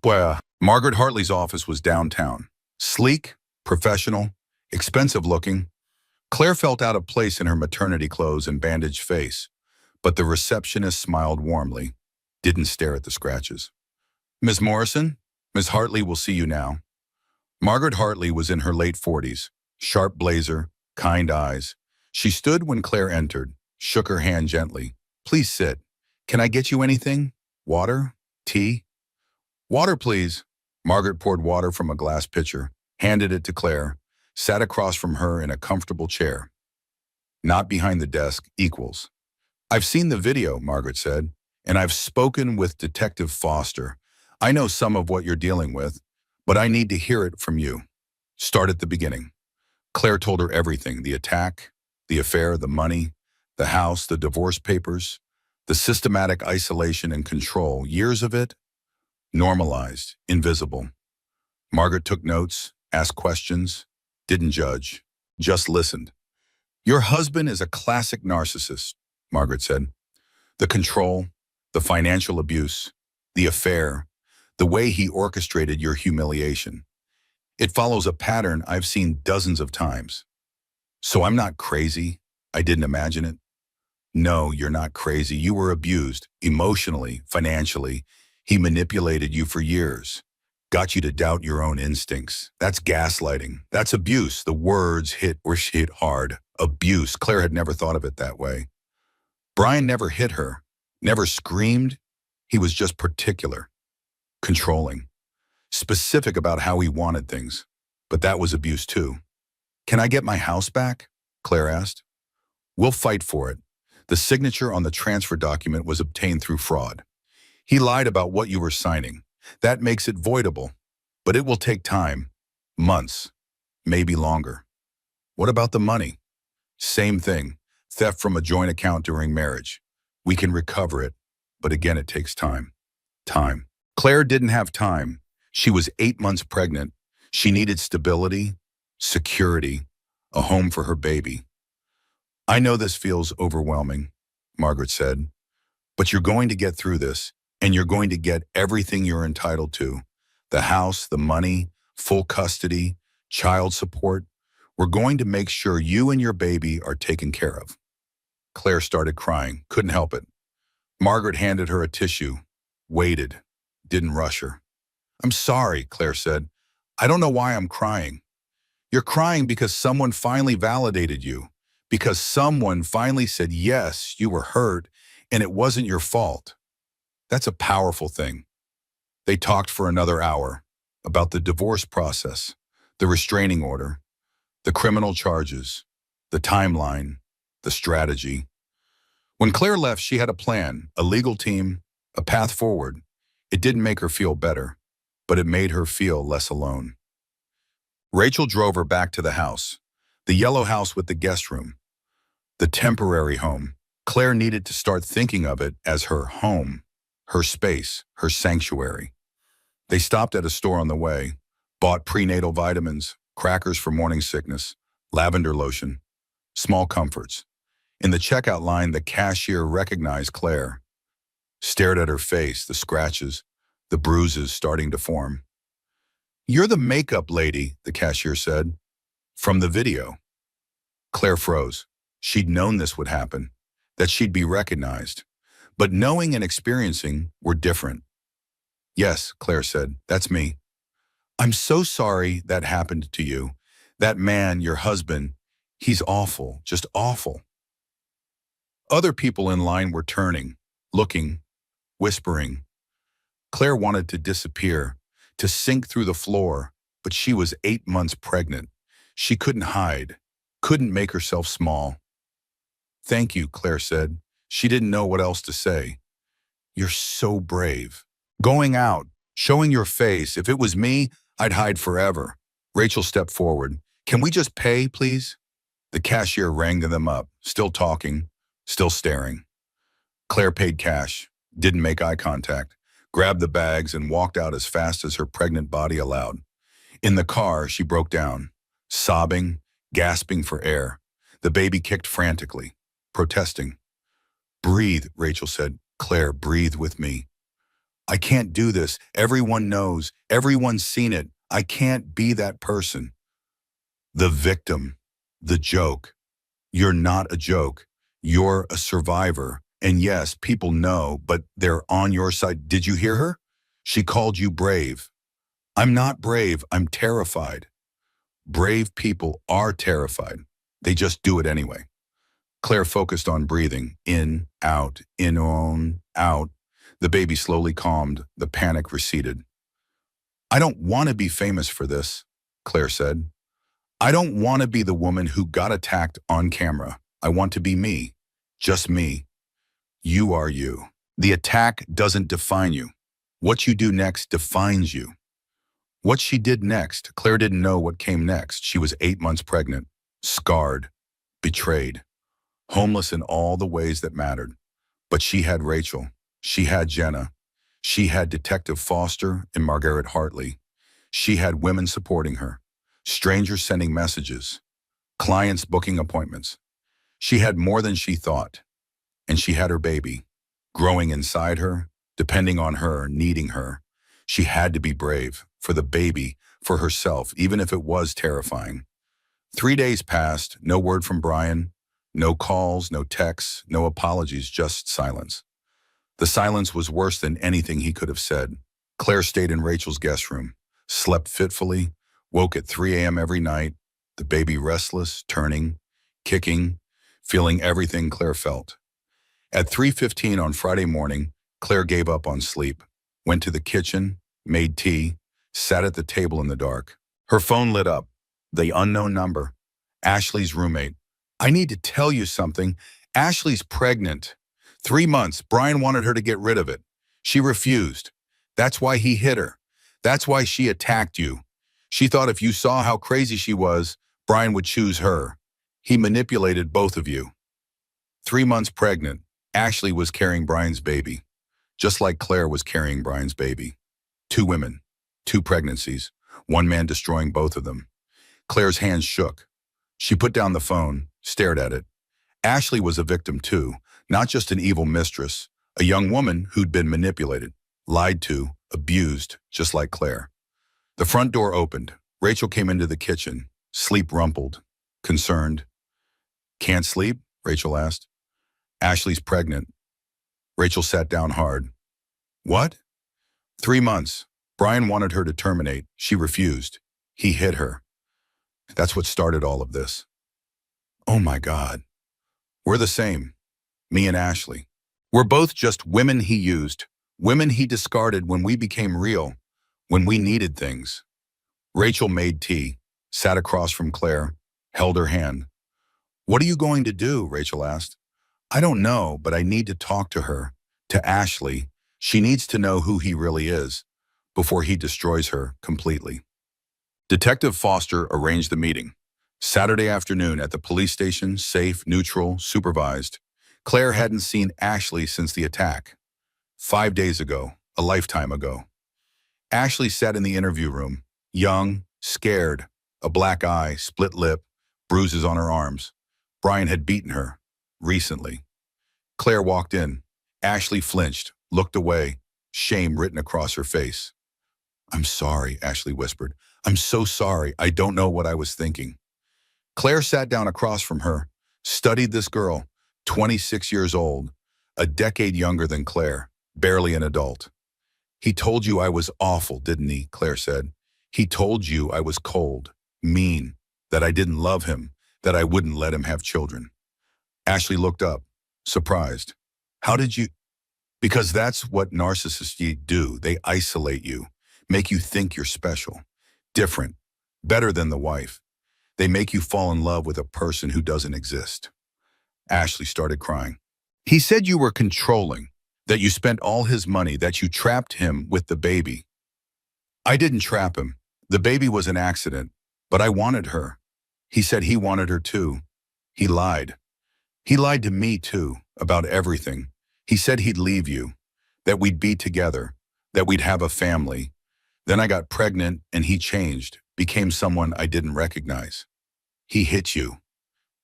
Well, Margaret Hartley's office was downtown. Sleek, professional, expensive looking. Claire felt out of place in her maternity clothes and bandaged face, but the receptionist smiled warmly, didn't stare at the scratches. "Miss Morrison, Miss Hartley will see you now." Margaret Hartley was in her late 40s, sharp blazer, kind eyes. She stood when Claire entered, shook her hand gently. "Please sit. Can I get you anything? Water? Tea?" "Water, please." Margaret poured water from a glass pitcher, handed it to Claire, sat across from her in a comfortable chair. "Not behind the desk, equals." "I've seen the video," Margaret said, "and I've spoken with Detective Foster. I know some of what you're dealing with, but I need to hear it from you." "Start at the beginning." Claire told her everything: the attack, the affair, the money, the house, the divorce papers, the systematic isolation and control, years of it, normalized, invisible. Margaret took notes, asked questions, didn't judge, just listened. "Your husband is a classic narcissist," Margaret said. "The control, the financial abuse, the affair, the way he orchestrated your humiliation. It follows a pattern I've seen dozens of times." "So I'm not crazy? I didn't imagine it?" "No, you're not crazy. You were abused, emotionally, financially. He manipulated you for years, got you to doubt your own instincts. That's gaslighting. That's abuse." The words hit hard. Abuse. Claire had never thought of it that way. Brian never hit her, never screamed. He was just particular, controlling, specific about how he wanted things. But that was abuse too. "Can I get my house back?" Claire asked. "We'll fight for it. The signature on the transfer document was obtained through fraud. He lied about what you were signing. That makes it voidable. But it will take time. Months. Maybe longer." "What about the money?" "Same thing. Theft from a joint account during marriage. We can recover it, but again it takes time." Time. Claire didn't have time. She was 8 months pregnant. She needed stability, security, a home for her baby. "I know this feels overwhelming," Margaret said, "but you're going to get through this, and you're going to get everything you're entitled to. The house, the money, full custody, child support. We're going to make sure you and your baby are taken care of." Claire started crying, couldn't help it. Margaret handed her a tissue, waited, didn't rush her. "I'm sorry," Claire said. "I don't know why I'm crying." "You're crying because someone finally validated you, because someone finally said, yes, you were hurt, and it wasn't your fault." That's a powerful thing. They talked for another hour about the divorce process, the restraining order, the criminal charges, the timeline, the strategy. When Claire left, she had a plan, a legal team, a path forward. It didn't make her feel better, but it made her feel less alone. Rachel drove her back to the house, the yellow house with the guest room, the temporary home. Claire needed to start thinking of it as her home, her space, her sanctuary. They stopped at a store on the way, bought prenatal vitamins, crackers for morning sickness, lavender lotion, small comforts. In the checkout line, the cashier recognized Claire, stared at her face, the scratches, the bruises starting to form. "You're the makeup lady," the cashier said. "From the video." Claire froze. She'd known this would happen, that she'd be recognized. But knowing and experiencing were different. "Yes," Claire said, "that's me. I'm so sorry that happened to you. That man, your husband, he's awful, just awful." Other people in line were turning, looking, whispering. Claire wanted to disappear, to sink through the floor, but she was 8 months pregnant. She couldn't hide, couldn't make herself small. "Thank you," Claire said. She didn't know what else to say. "You're so brave. Going out, showing your face. If it was me, I'd hide forever." Rachel stepped forward. "Can we just pay, please?" The cashier rang them up, still talking, still staring. Claire paid cash, didn't make eye contact, grabbed the bags and walked out as fast as her pregnant body allowed. In the car, she broke down, sobbing, gasping for air. The baby kicked frantically, protesting. "Breathe," Rachel said. "Claire, breathe with me. I can't do this. Everyone knows. Everyone's seen it. I can't be that person. The victim. The joke. You're not a joke. You're a survivor. And yes, people know, but they're on your side." Did you hear her? She called you brave. "I'm not brave. I'm terrified." Brave people are terrified. They just do it anyway. Claire focused on breathing. In, on, out. The baby slowly calmed. The panic receded. "I don't want to be famous for this," Claire said. "I don't want to be the woman who got attacked on camera. I want to be me. Just me. You are you. The attack doesn't define you. What you do next defines you." What she did next, Claire didn't know what came next. She was 8 months pregnant, scarred, betrayed, homeless in all the ways that mattered. But she had Rachel. She had Jenna. She had Detective Foster and Margaret Hartley. She had women supporting her, strangers sending messages, clients booking appointments. She had more than she thought. And she had her baby, growing inside her, depending on her, needing her. She had to be brave, for the baby, for herself, even if it was terrifying. 3 days passed, no word from Brian, no calls, no texts, no apologies, just silence. The silence was worse than anything he could have said. Claire stayed in Rachel's guest room, slept fitfully, woke at 3 a.m. every night, the baby restless, turning, kicking, feeling everything Claire felt. At 3:15 on Friday morning, Claire gave up on sleep, went to the kitchen, made tea, sat at the table in the dark. Her phone lit up, the unknown number, Ashley's roommate. "I need to tell you something. Ashley's pregnant. 3 months. Brian wanted her to get rid of it. She refused. That's why he hit her. That's why she attacked you. She thought if you saw how crazy she was, Brian would choose her. He manipulated both of you." 3 months pregnant, Ashley was carrying Brian's baby, just like Claire was carrying Brian's baby. 2 women, 2 pregnancies, one man destroying both of them. Claire's hands shook. She put down the phone, stared at it. Ashley was a victim too, not just an evil mistress, a young woman who'd been manipulated, lied to, abused, just like Claire. The front door opened. Rachel came into the kitchen, sleep rumpled, concerned. "Can't sleep?" Rachel asked. "Ashley's pregnant." Rachel sat down hard. "What?" 3 months. Brian wanted her to terminate. She refused. He hit her. That's what started all of this. Oh my God. We're the same. Me and Ashley. We're both just women he used, women he discarded when we became real, when we needed things. Rachel made tea, sat across from Claire, held her hand. "What are you going to do?" Rachel asked. "I don't know, but I need to talk to her, to Ashley. She needs to know who he really is. before he destroys her completely. Detective Foster arranged the meeting. Saturday afternoon at the police station, safe, neutral, supervised. Claire hadn't seen Ashley since the attack. 5 days ago, a lifetime ago. Ashley sat in the interview room, young, scared, a black eye, split lip, bruises on her arms. Brian had beaten her, recently. Claire walked in. Ashley flinched, looked away, shame written across her face. "I'm sorry," Ashley whispered. "I'm so sorry. I don't know what I was thinking." Claire sat down across from her, studied this girl, 26 years old, a decade younger than Claire, barely an adult. "He told you I was awful, didn't he?" Claire said. "He told you I was cold, mean, that I didn't love him, that I wouldn't let him have children." Ashley looked up, surprised. "How did you—" "Because that's what narcissists do. They isolate you, make you think you're special, different, better than the wife. They make you fall in love with a person who doesn't exist." Ashley started crying. "He said you were controlling, that you spent all his money, that you trapped him with the baby." "I didn't trap him. The baby was an accident, but I wanted her. He said he wanted her too. He lied. He lied to me too, about everything. He said he'd leave you, that we'd be together, that we'd have a family. Then I got pregnant and he changed, became someone I didn't recognize. He hit you."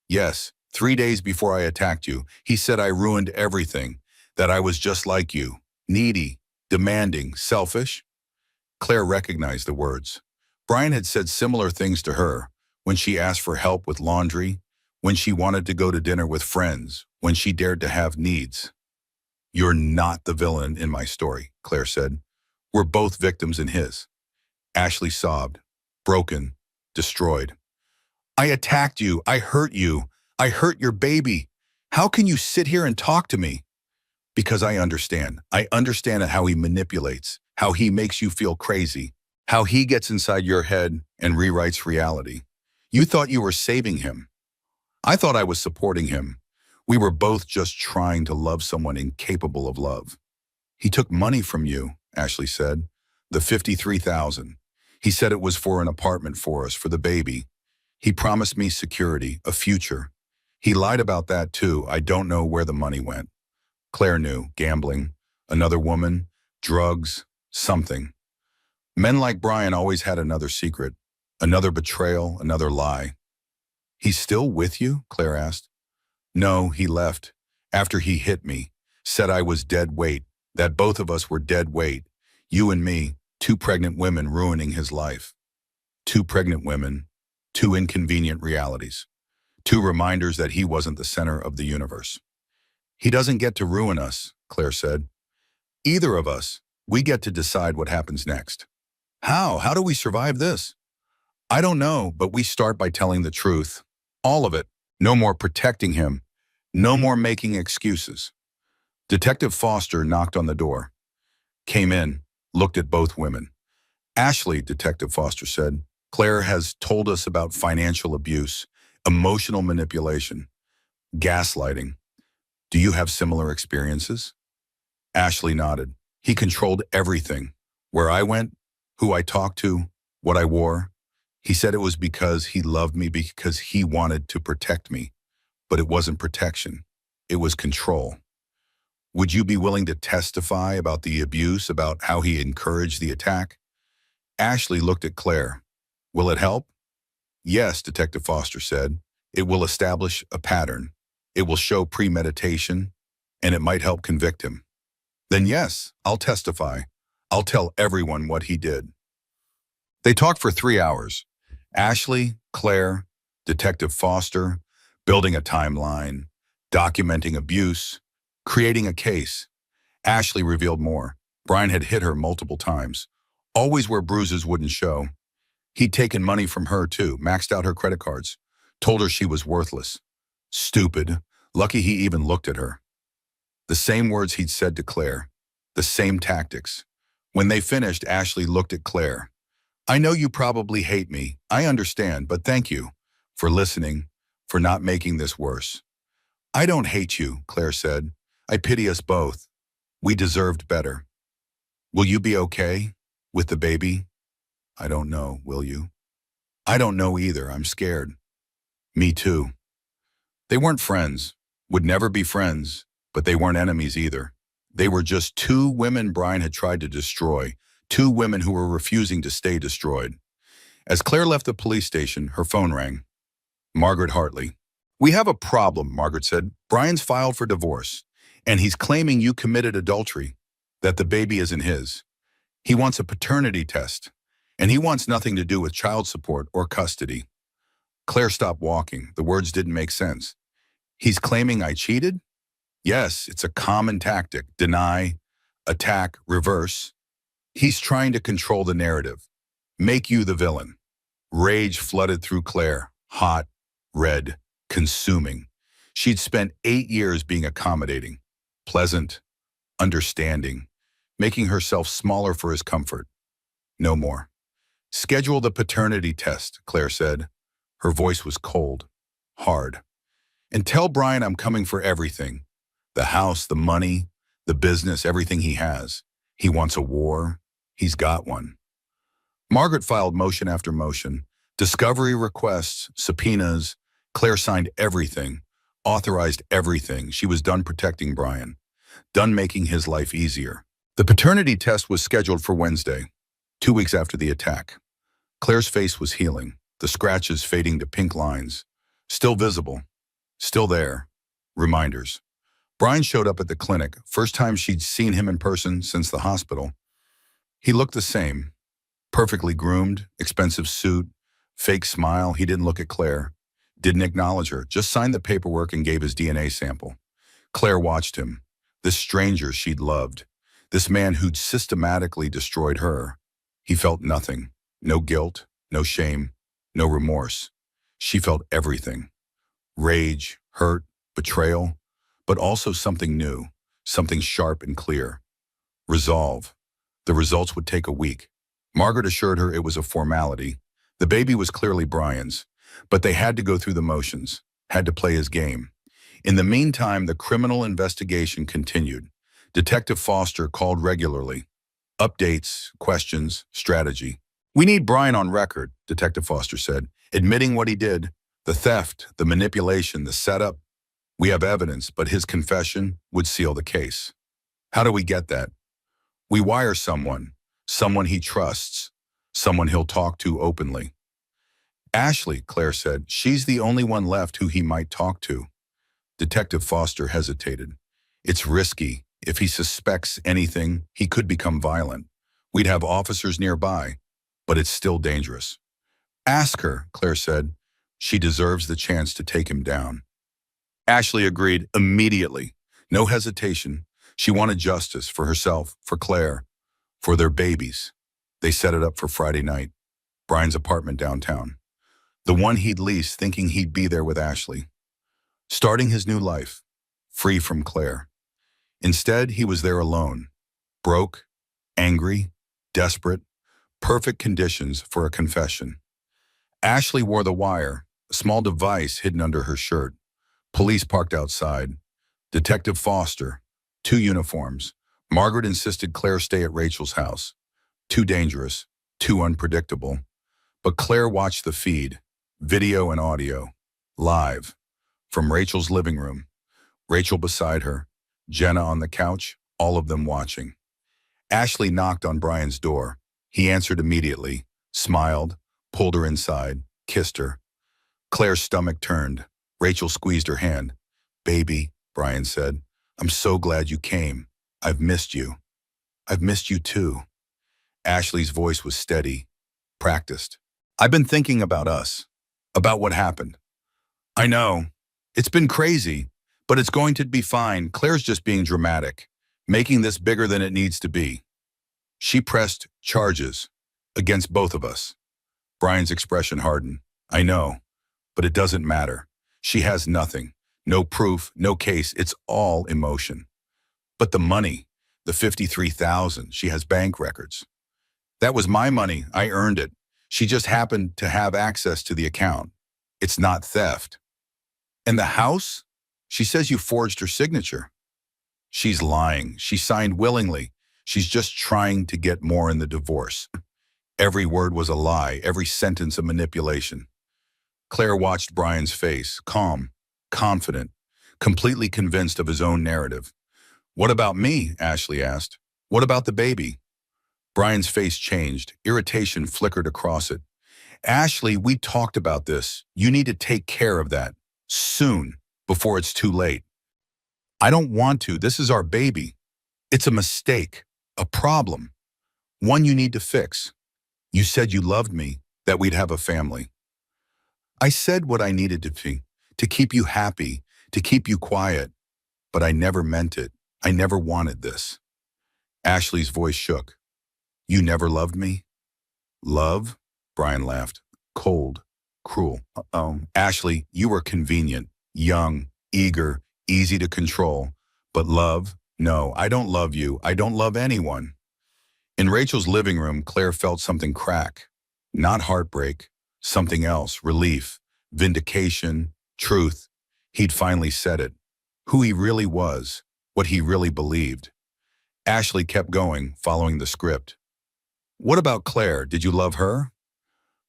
"Yes, 3 days before I attacked you, he said I ruined everything, that I was just like you, needy, demanding, selfish." Claire recognized the words. Brian had said similar things to her, when she asked for help with laundry, when she wanted to go to dinner with friends, when she dared to have needs. "You're not the villain in my story," Claire said. "We're both victims in his." Ashley sobbed, broken, destroyed. "I attacked you. I hurt you. I hurt your baby. How can you sit here and talk to me?" "Because I understand. I understand how he manipulates, how he makes you feel crazy, how he gets inside your head and rewrites reality. You thought you were saving him. I thought I was supporting him. We were both just trying to love someone incapable of love." "He took money from you," Ashley said. "The $53,000. He said it was for an apartment for us, for the baby. He promised me security, a future. He lied about that too. I don't know where the money went." Claire knew. Gambling, another woman, drugs, something. Men like Brian always had another secret, another betrayal, another lie. "He's still with you?" Claire asked. "No, he left. After he hit me. Said I was dead weight, that both of us were dead weight. You and me, two pregnant women ruining his life. Two pregnant women, two inconvenient realities. Two reminders that he wasn't the center of the universe." "He doesn't get to ruin us," Claire said. "Either of us, we get to decide what happens next." "How? How do we survive this?" "I don't know, but we start by telling the truth. All of it. No more protecting him. No more making excuses." Detective Foster knocked on the door. Came in, looked at both women. "Ashley," Detective Foster said, "Claire has told us about financial abuse, emotional manipulation, gaslighting. Do you have similar experiences?" Ashley nodded. "He controlled everything. Where I went, who I talked to, what I wore. He said it was because he loved me, because he wanted to protect me. But it wasn't protection. It was control." "Would you be willing to testify about the abuse, about how he encouraged the attack?" Ashley looked at Claire. "Will it help?" "Yes," Detective Foster said. "It will establish a pattern. It will show premeditation, and it might help convict him." "Then yes, I'll testify. I'll tell everyone what he did." They talked for 3 hours. Ashley, Claire, Detective Foster, building a timeline, documenting abuse, creating a case. Ashley revealed more. Brian had hit her multiple times, always where bruises wouldn't show. He'd taken money from her too, maxed out her credit cards, told her she was worthless. Stupid. Lucky he even looked at her. The same words he'd said to Claire. The same tactics. When they finished, Ashley looked at Claire. "I know you probably hate me. I understand, but thank you for listening, for not making this worse." "I don't hate you," Claire said. "I pity us both. We deserved better. Will you be okay? With the baby? I don't know, will you? I don't know either, I'm scared. Me too. They weren't friends, would never be friends, but they weren't enemies either. They were just two women Brian had tried to destroy, two women who were refusing to stay destroyed. As Claire left the police station, her phone rang. Margaret Hartley. We have a problem, Margaret said. Brian's filed for divorce, and he's claiming you committed adultery, that the baby isn't his. He wants a paternity test, and he wants nothing to do with child support or custody. Claire stopped walking. The words didn't make sense. He's claiming I cheated? Yes, it's a common tactic. Deny, attack, reverse. He's trying to control the narrative. Make you the villain. Rage flooded through Claire, hot, red, consuming. She'd spent 8 years being accommodating, pleasant, understanding, making herself smaller for his comfort. No more. Schedule the paternity test, Claire said. Her voice was cold, hard. And tell Brian I'm coming for everything. The house, the money, the business, everything he has. He wants a war. He's got one. Margaret filed motion after motion. Discovery requests, subpoenas. Claire signed everything, authorized everything. She was done protecting Brian, done making his life easier. The paternity test was scheduled for Wednesday, 2 weeks after the attack. Claire's face was healing, the scratches fading to pink lines. Still visible, still there. Reminders. Brian showed up at the clinic, first time she'd seen him in person since the hospital. He looked the same, perfectly groomed, expensive suit, fake smile. He didn't look at Claire, didn't acknowledge her, just signed the paperwork and gave his DNA sample. Claire watched him, this stranger she'd loved, this man who'd systematically destroyed her. He felt nothing, no guilt, no shame, no remorse. She felt everything. Rage, hurt, betrayal, but also something new, something sharp and clear. Resolve. The results would take a week. Margaret assured her it was a formality. The baby was clearly Brian's, but they had to go through the motions, had to play his game. In the meantime, the criminal investigation continued. Detective Foster called regularly. Updates, questions, strategy. We need Brian on record, Detective Foster said, admitting what he did, the theft, the manipulation, the setup. We have evidence, but his confession would seal the case. How do we get that? We wire someone he trusts, someone he'll talk to openly. Ashley, Claire said, she's the only one left who he might talk to. Detective Foster hesitated. It's risky. If he suspects anything, he could become violent. We'd have officers nearby, but it's still dangerous. Ask her, Claire said. She deserves the chance to take him down. Ashley agreed immediately. No hesitation. She wanted justice for herself, for Claire, for their babies. They set it up for Friday night, Brian's apartment downtown. The one he'd leased, thinking he'd be there with Ashley. Starting his new life, free from Claire. Instead, he was there alone, broke, angry, desperate, perfect conditions for a confession. Ashley wore the wire, a small device hidden under her shirt. Police parked outside. Detective Foster, 2 uniforms. Margaret insisted Claire stay at Rachel's house. Too dangerous, too unpredictable. But Claire watched the feed, video and audio, live, from Rachel's living room. Rachel beside her, Jenna on the couch, all of them watching. Ashley knocked on Brian's door. He answered immediately, smiled, pulled her inside, kissed her. Claire's stomach turned. Rachel squeezed her hand. Baby, Brian said, I'm so glad you came. I've missed you. I've missed you too. Ashley's voice was steady, practiced. I've been thinking about us, about what happened. I know. It's been crazy, but it's going to be fine. Claire's just being dramatic, making this bigger than it needs to be. She pressed charges against both of us. Brian's expression hardened. I know, but it doesn't matter. She has nothing, no proof, no case. It's all emotion. But the money, the $53,000, she has bank records. That was my money. I earned it. She just happened to have access to the account. It's not theft. And the house? She says you forged her signature. She's lying. She signed willingly. She's just trying to get more in the divorce. Every word was a lie, every sentence a manipulation. Claire watched Brian's face, calm, confident, completely convinced of his own narrative. "What about me?" Ashley asked. "What about the baby?" Brian's face changed. Irritation flickered across it. "Ashley, we talked about this. You need to take care of that. Soon, before it's too late." "I don't want to. This is our baby. It's a mistake, a problem, one you need to fix. You said you loved me, that we'd have a family. I said what I needed to keep you happy, to keep you quiet, but I never meant it. I never wanted this." Ashley's voice shook. "You never loved me?" "Love?" Brian laughed. "Cold, cruel." "Ashley, you were convenient, young, eager, easy to control. But love? No, I don't love you. I don't love anyone." In Rachel's living room, Claire felt something crack. Not heartbreak, something else, relief, vindication, truth. He'd finally said it. Who he really was, what he really believed. Ashley kept going, following the script. "What about Claire? Did you love her?"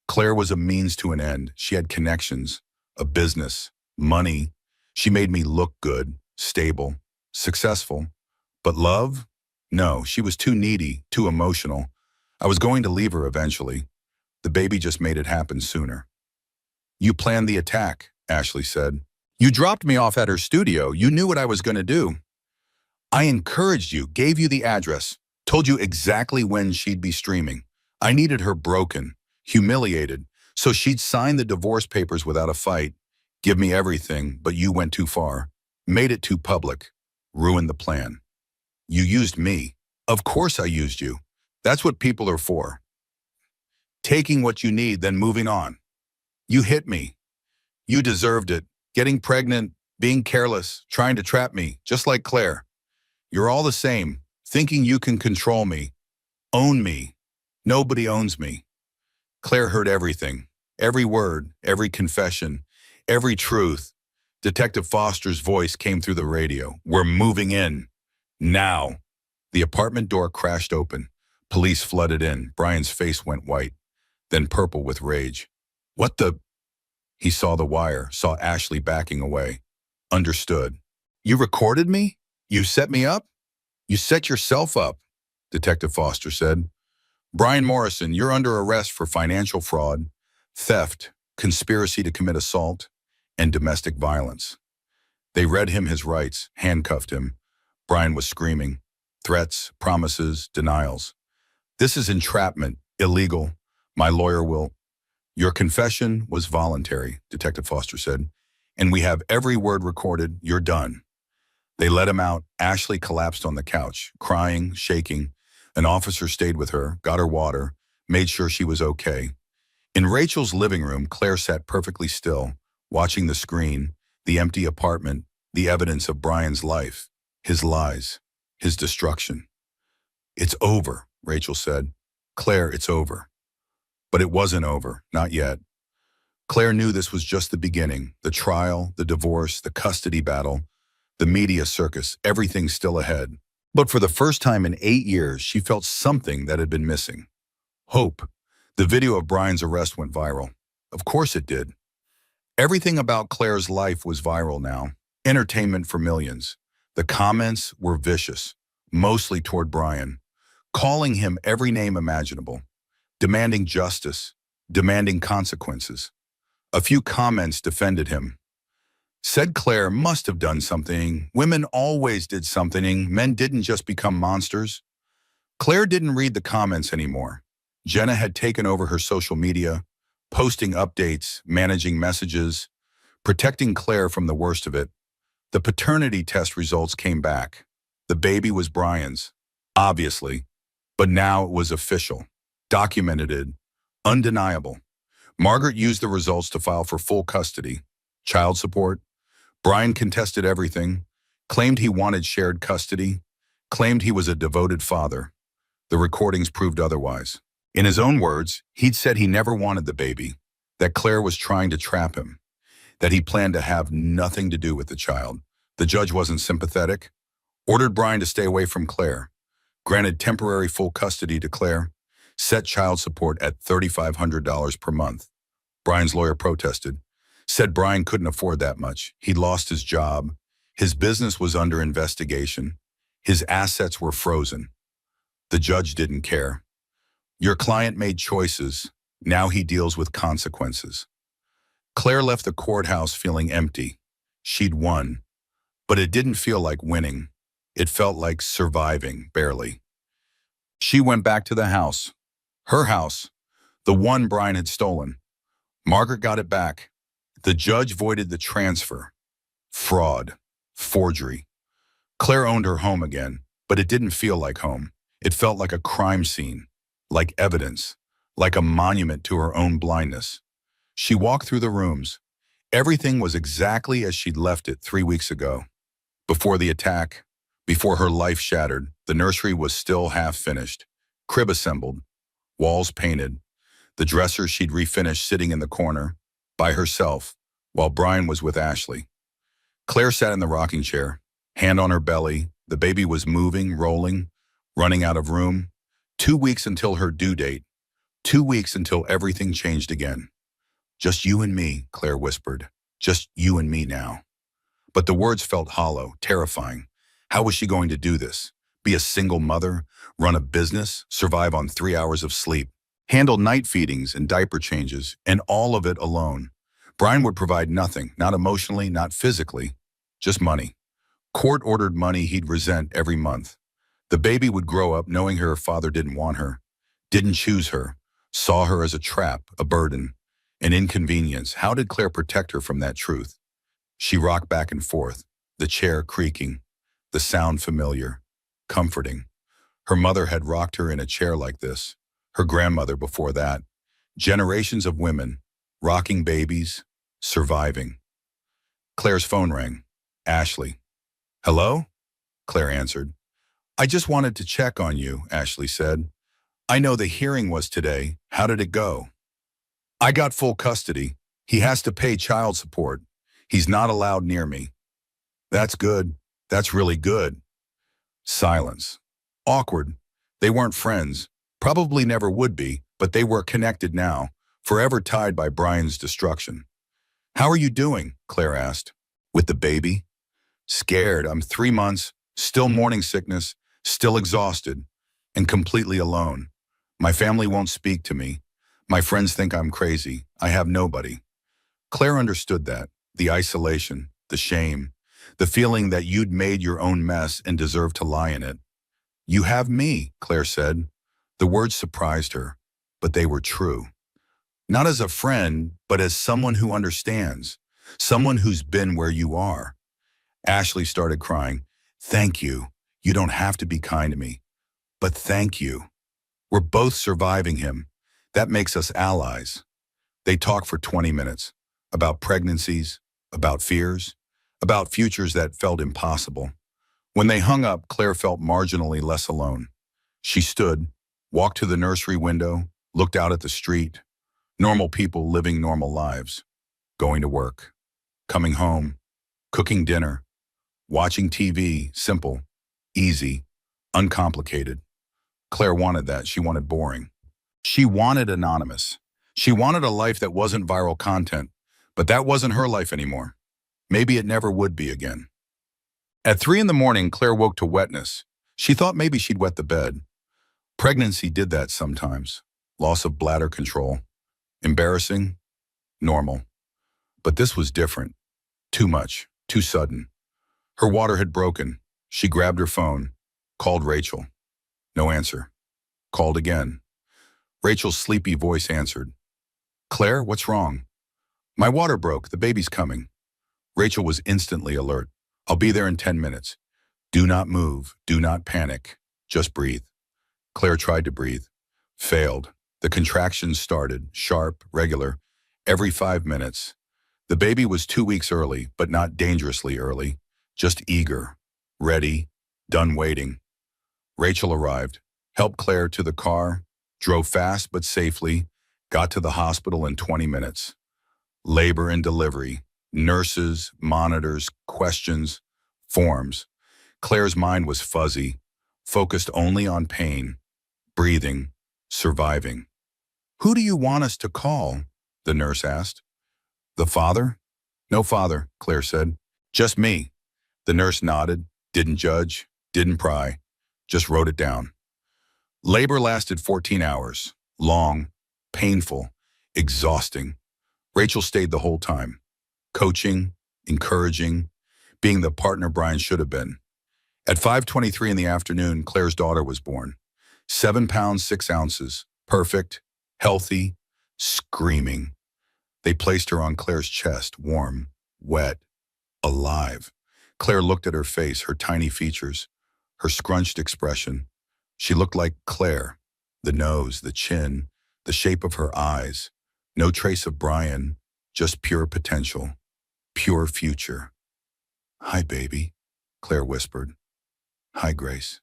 "Claire was a means to an end. She had connections, a business, money. She made me look good, stable, successful. But love? No, she was too needy, too emotional. I was going to leave her eventually. The baby just made it happen sooner." "You planned the attack," Ashley said. "You dropped me off at her studio. You knew what I was going to do." "I encouraged you, gave you the address, told you exactly when she'd be streaming. I needed her broken, humiliated, so she'd sign the divorce papers without a fight, give me everything, but you went too far, made it too public, ruined the plan. You used me. Of course I used you. That's what people are for. Taking what you need, then moving on. You hit me. You deserved it. Getting pregnant, being careless, trying to trap me, just like Claire. You're all the same, thinking you can control me, own me. Nobody owns me." Claire heard everything, every word, every confession, every truth. Detective Foster's voice came through the radio. "We're moving in. Now." The apartment door crashed open. Police flooded in. Brian's face went white, then purple with rage. "What the?" He saw the wire, saw Ashley backing away. Understood. "You recorded me? You set me up?" "You set yourself up," Detective Foster said. "Brian Morrison, you're under arrest for financial fraud, theft, conspiracy to commit assault, and domestic violence." They read him his rights, handcuffed him. Brian was screaming. Threats, promises, denials. "This is entrapment, illegal. My lawyer will—" "Your confession was voluntary," Detective Foster said. "And we have every word recorded. You're done." They let him out. Ashley collapsed on the couch, crying, shaking. An officer stayed with her, got her water, made sure she was okay. In Rachel's living room, Claire sat perfectly still, watching the screen, the empty apartment, the evidence of Brian's life, his lies, his destruction. "It's over," Rachel said. "Claire, it's over." But it wasn't over, not yet. Claire knew this was just the beginning, the trial, the divorce, the custody battle, the media circus, everything still ahead. But for the first time in 8 years, she felt something that had been missing. Hope. The video of Brian's arrest went viral. Of course it did. Everything about Claire's life was viral now. Entertainment for millions. The comments were vicious, mostly toward Brian, calling him every name imaginable, demanding justice, demanding consequences. A few comments defended him. Said Claire must have done something. Women always did something. Men didn't just become monsters. Claire didn't read the comments anymore. Jenna had taken over her social media, posting updates, managing messages, protecting Claire from the worst of it. The paternity test results came back. The baby was Brian's, obviously, but now it was official, documented, undeniable. Margaret used the results to file for full custody, child support. Brian contested everything, claimed he wanted shared custody, claimed he was a devoted father. The recordings proved otherwise. In his own words, he'd said he never wanted the baby, that Claire was trying to trap him, that he planned to have nothing to do with the child. The judge wasn't sympathetic, ordered Brian to stay away from Claire. granted temporary full custody to Claire, set child support at $3,500 per month. Brian's lawyer protested, said Brian couldn't afford that much. He'd lost his job. His business was under investigation. His assets were frozen. The judge didn't care. Your client made choices. Now he deals with consequences. Claire left the courthouse feeling empty. She'd won. But it didn't feel like winning. It felt like surviving, barely. She went back to the house. Her house. The one Brian had stolen. Margaret got it back. The judge voided the transfer. Fraud. Forgery. Claire owned her home again, but it didn't feel like home. It felt like a crime scene, like evidence, like a monument to her own blindness. She walked through the rooms. Everything was exactly as she'd left it 3 weeks ago. Before the attack, before her life shattered, the nursery was still half finished. Crib assembled, walls painted, the dresser she'd refinished sitting in the corner, by herself, while Brian was with Ashley. Claire sat in the rocking chair, hand on her belly. The baby was moving, rolling, running out of room. 2 weeks until her due date. 2 weeks until everything changed again. Just you and me, Claire whispered. Just you and me now. But the words felt hollow, terrifying. How was she going to do this? Be a single mother, run a business, survive on 3 hours of sleep, handle night feedings and diaper changes, and all of it alone. Brian would provide nothing, not emotionally, not physically, just money. Court-ordered money he'd resent every month. The baby would grow up knowing her father didn't want her, didn't choose her, saw her as a trap, a burden, an inconvenience. How did Claire protect her from that truth? She rocked back and forth, the chair creaking, the sound familiar, comforting. Her mother had rocked her in a chair like this, her grandmother before that. Generations of women, rocking babies, surviving. Claire's phone rang. Ashley. Hello? Claire answered. I just wanted to check on you, Ashley said. I know the hearing was today. How did it go? I got full custody. He has to pay child support. He's not allowed near me. That's good. That's really good. Silence. Awkward. They weren't friends. Probably never would be, but they were connected now, forever tied by Brian's destruction. How are you doing? Claire asked. With the baby? Scared. I'm 3 months, still morning sickness, still exhausted, and completely alone. My family won't speak to me. My friends think I'm crazy. I have nobody. Claire understood that. The isolation, the shame, the feeling that you'd made your own mess and deserved to lie in it. You have me, Claire said. The words surprised her, but they were true. Not as a friend, but as someone who understands, someone who's been where you are. Ashley started crying. Thank you. You don't have to be kind to me, but thank you. We're both surviving him. That makes us allies. They talked for 20 minutes about pregnancies, about fears, about futures that felt impossible. When they hung up, Claire felt marginally less alone. She stood, walked to the nursery window, looked out at the street. Normal people living normal lives. Going to work, coming home, cooking dinner, watching TV, simple, easy, uncomplicated. Claire wanted that. She wanted boring. She wanted anonymous. She wanted a life that wasn't viral content, but that wasn't her life anymore. Maybe it never would be again. At 3 in the morning, Claire woke to wetness. She thought maybe she'd wet the bed. Pregnancy did that sometimes. Loss of bladder control. Embarrassing. Normal. But this was different. Too much. Too sudden. Her water had broken. She grabbed her phone. Called Rachel. No answer. Called again. Rachel's sleepy voice answered. Claire, what's wrong? My water broke. The baby's coming. Rachel was instantly alert. I'll be there in 10 minutes. Do not move. Do not panic. Just breathe. Claire tried to breathe. Failed. The contractions started, sharp, regular, every 5 minutes. The baby was 2 weeks early, but not dangerously early. Just eager, ready, done waiting. Rachel arrived, helped Claire to the car, drove fast but safely, got to the hospital in 20 minutes. Labor and delivery, nurses, monitors, questions, forms. Claire's mind was fuzzy. focused only on pain, breathing, surviving. "Who do you want us to call?" the nurse asked. "The father?" "No father," Claire said. "Just me." The nurse nodded, didn't judge, didn't pry, just wrote it down. Labor lasted 14 hours, long, painful, exhausting. Rachel stayed the whole time, coaching, encouraging, being the partner Brian should have been. At 5:23 in the afternoon, Claire's daughter was born. 7 pounds, 6 ounces, perfect, healthy, screaming. They placed her on Claire's chest, warm, wet, alive. Claire looked at her face, her tiny features, her scrunched expression. She looked like Claire, the nose, the chin, the shape of her eyes. No trace of Brian, just pure potential, pure future. "Hi, baby," Claire whispered. "Hi, Grace."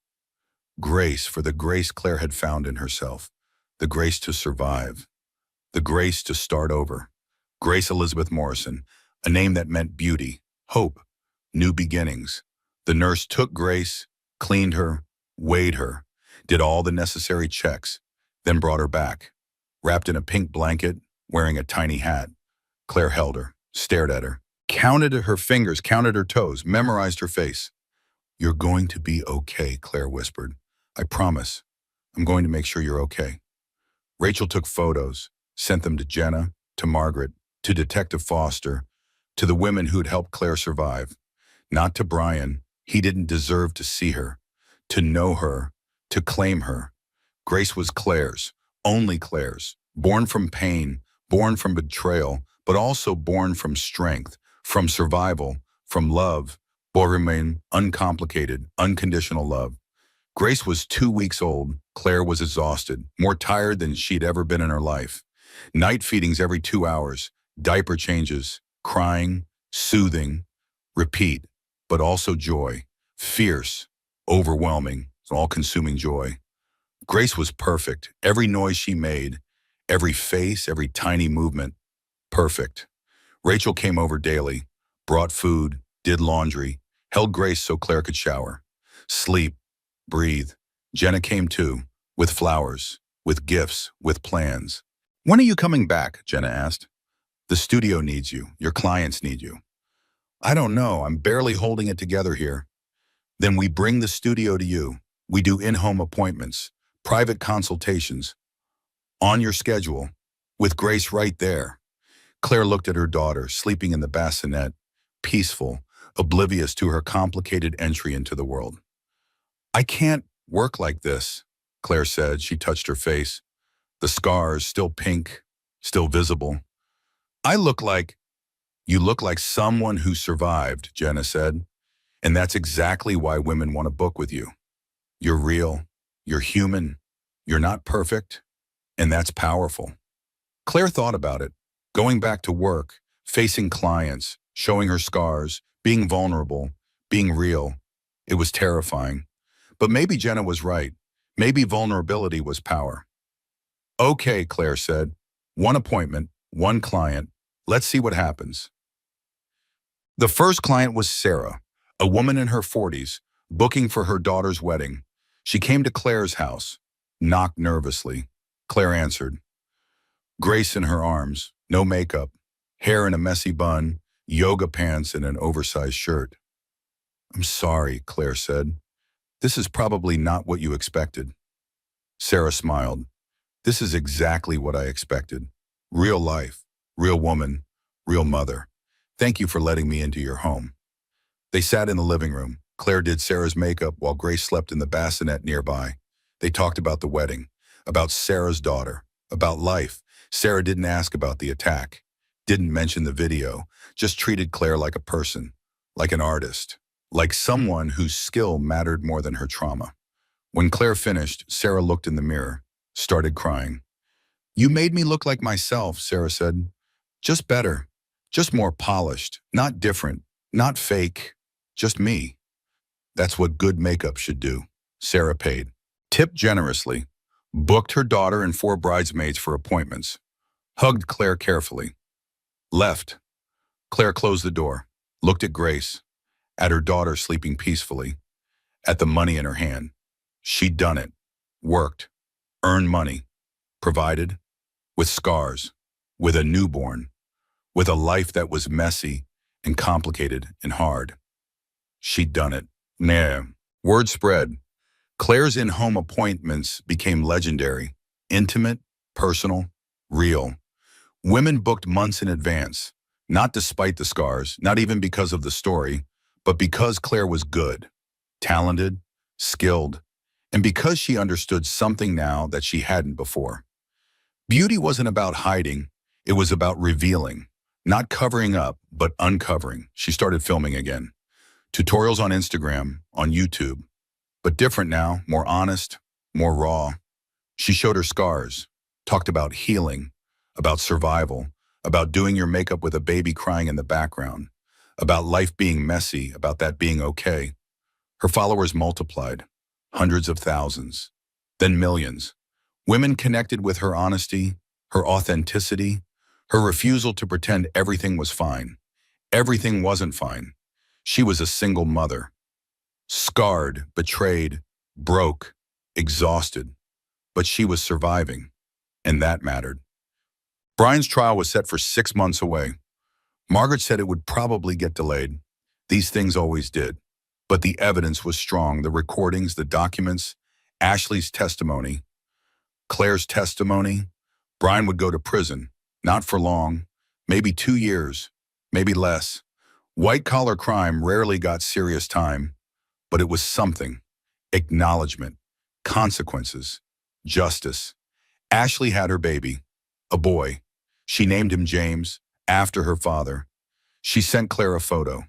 Grace, for the grace Claire had found in herself, the grace to survive, the grace to start over. Grace Elizabeth Morrison, a name that meant beauty, hope, new beginnings. The nurse took Grace, cleaned her, weighed her, did all the necessary checks, then brought her back. Wrapped in a pink blanket, wearing a tiny hat, Claire held her, stared at her, counted her fingers, counted her toes, memorized her face. "You're going to be okay," Claire whispered. "I promise. I'm going to make sure you're okay." Rachel took photos, sent them to Jenna, to Margaret, to Detective Foster, to the women who'd helped Claire survive. Not to Brian. He didn't deserve to see her, to know her, to claim her. Grace was Claire's, only Claire's, born from pain, born from betrayal, but also born from strength, from survival, from love, born uncomplicated, unconditional love. Grace was 2 weeks old. Claire was exhausted, more tired than she'd ever been in her life. Night feedings every 2 hours, diaper changes, crying, soothing, repeat, but also joy, fierce, overwhelming, all-consuming joy. Grace was perfect. Every noise she made, every face, every tiny movement, perfect. Rachel came over daily, brought food, did laundry, held Grace so Claire could shower, sleep, breathe. Jenna came too, with flowers, with gifts, with plans. "When are you coming back?" Jenna asked. "The studio needs you. Your clients need you." "I don't know. I'm barely holding it together here." "Then we bring the studio to you. We do in-home appointments, private consultations, on your schedule, with Grace right there." Claire looked at her daughter, sleeping in the bassinet, peaceful, oblivious to her complicated entry into the world. "I can't work like this," Claire said. She touched her face, the scars still pink, still visible. "I look like—" "You look like someone who survived," Jenna said. "And that's exactly why women want to book with you. You're real, you're human, you're not perfect, and that's powerful." Claire thought about it, going back to work, facing clients, showing her scars, being vulnerable, being real. It was terrifying. But maybe Jenna was right. Maybe vulnerability was power. "Okay," Claire said. "One appointment, one client. Let's see what happens." The first client was Sarah, a woman in her 40s, booking for her daughter's wedding. She came to Claire's house, knocked nervously. Claire answered. Grace in her arms, no makeup, hair in a messy bun, yoga pants and an oversized shirt. "I'm sorry," Claire said. "This is probably not what you expected." Sarah smiled. "This is exactly what I expected. Real life, real woman, real mother. Thank you for letting me into your home." They sat in the living room. Claire did Sarah's makeup while Grace slept in the bassinet nearby. They talked about the wedding, about Sarah's daughter, about life. Sarah didn't ask about the attack, didn't mention the video, just treated Claire like a person, like an artist, like someone whose skill mattered more than her trauma. When Claire finished, Sarah looked in the mirror, started crying. "You made me look like myself," Sarah said. "Just better, just more polished, not different, not fake, just me." That's what good makeup should do. Sarah paid, tipped generously, booked her daughter and 4 bridesmaids for appointments, hugged Claire carefully, left. Claire closed the door, looked at Grace, at her daughter sleeping peacefully, at the money in her hand. She'd done it, worked, earned money, provided, with scars, with a newborn, with a life that was messy and complicated and hard. She'd done it. Nah. Word spread. Claire's in-home appointments became legendary, intimate, personal, real. Women booked months in advance, not despite the scars, not even because of the story, but because Claire was good, talented, skilled, and because she understood something now that she hadn't before. Beauty wasn't about hiding, it was about revealing, not covering up, but uncovering. She started filming again. Tutorials on Instagram, on YouTube, but different now, more honest, more raw. She showed her scars, talked about healing, about survival, about doing your makeup with a baby crying in the background, about life being messy, about that being okay. Her followers multiplied, hundreds of thousands, then millions. Women connected with her honesty, her authenticity, her refusal to pretend everything was fine. Everything wasn't fine. She was a single mother, scarred, betrayed, broke, exhausted, but she was surviving, and that mattered. Brian's trial was set for 6 months away. Margaret said it would probably get delayed. These things always did. But the evidence was strong, the recordings, the documents, Ashley's testimony, Claire's testimony. Brian would go to prison, not for long, maybe 2 years, maybe less. White-collar crime rarely got serious time, but it was something. Acknowledgement, consequences, justice. Ashley had her baby, a boy. She named him James, after her father. She sent Claire a photo.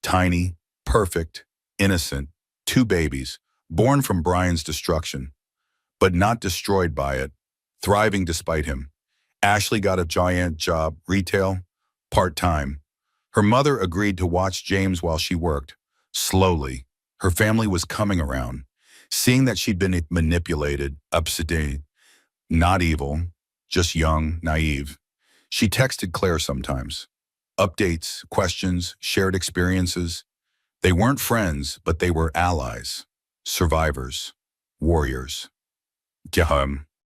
Tiny, perfect, innocent, 2 babies, born from Brian's destruction, but not destroyed by it, thriving despite him. Ashley got a giant job, retail, part-time. Her mother agreed to watch James while she worked. Slowly, her family was coming around, seeing that she'd been manipulated, upset, not evil, just young, naive. She texted Claire sometimes. Updates, questions, shared experiences. They weren't friends, but they were allies, survivors, warriors.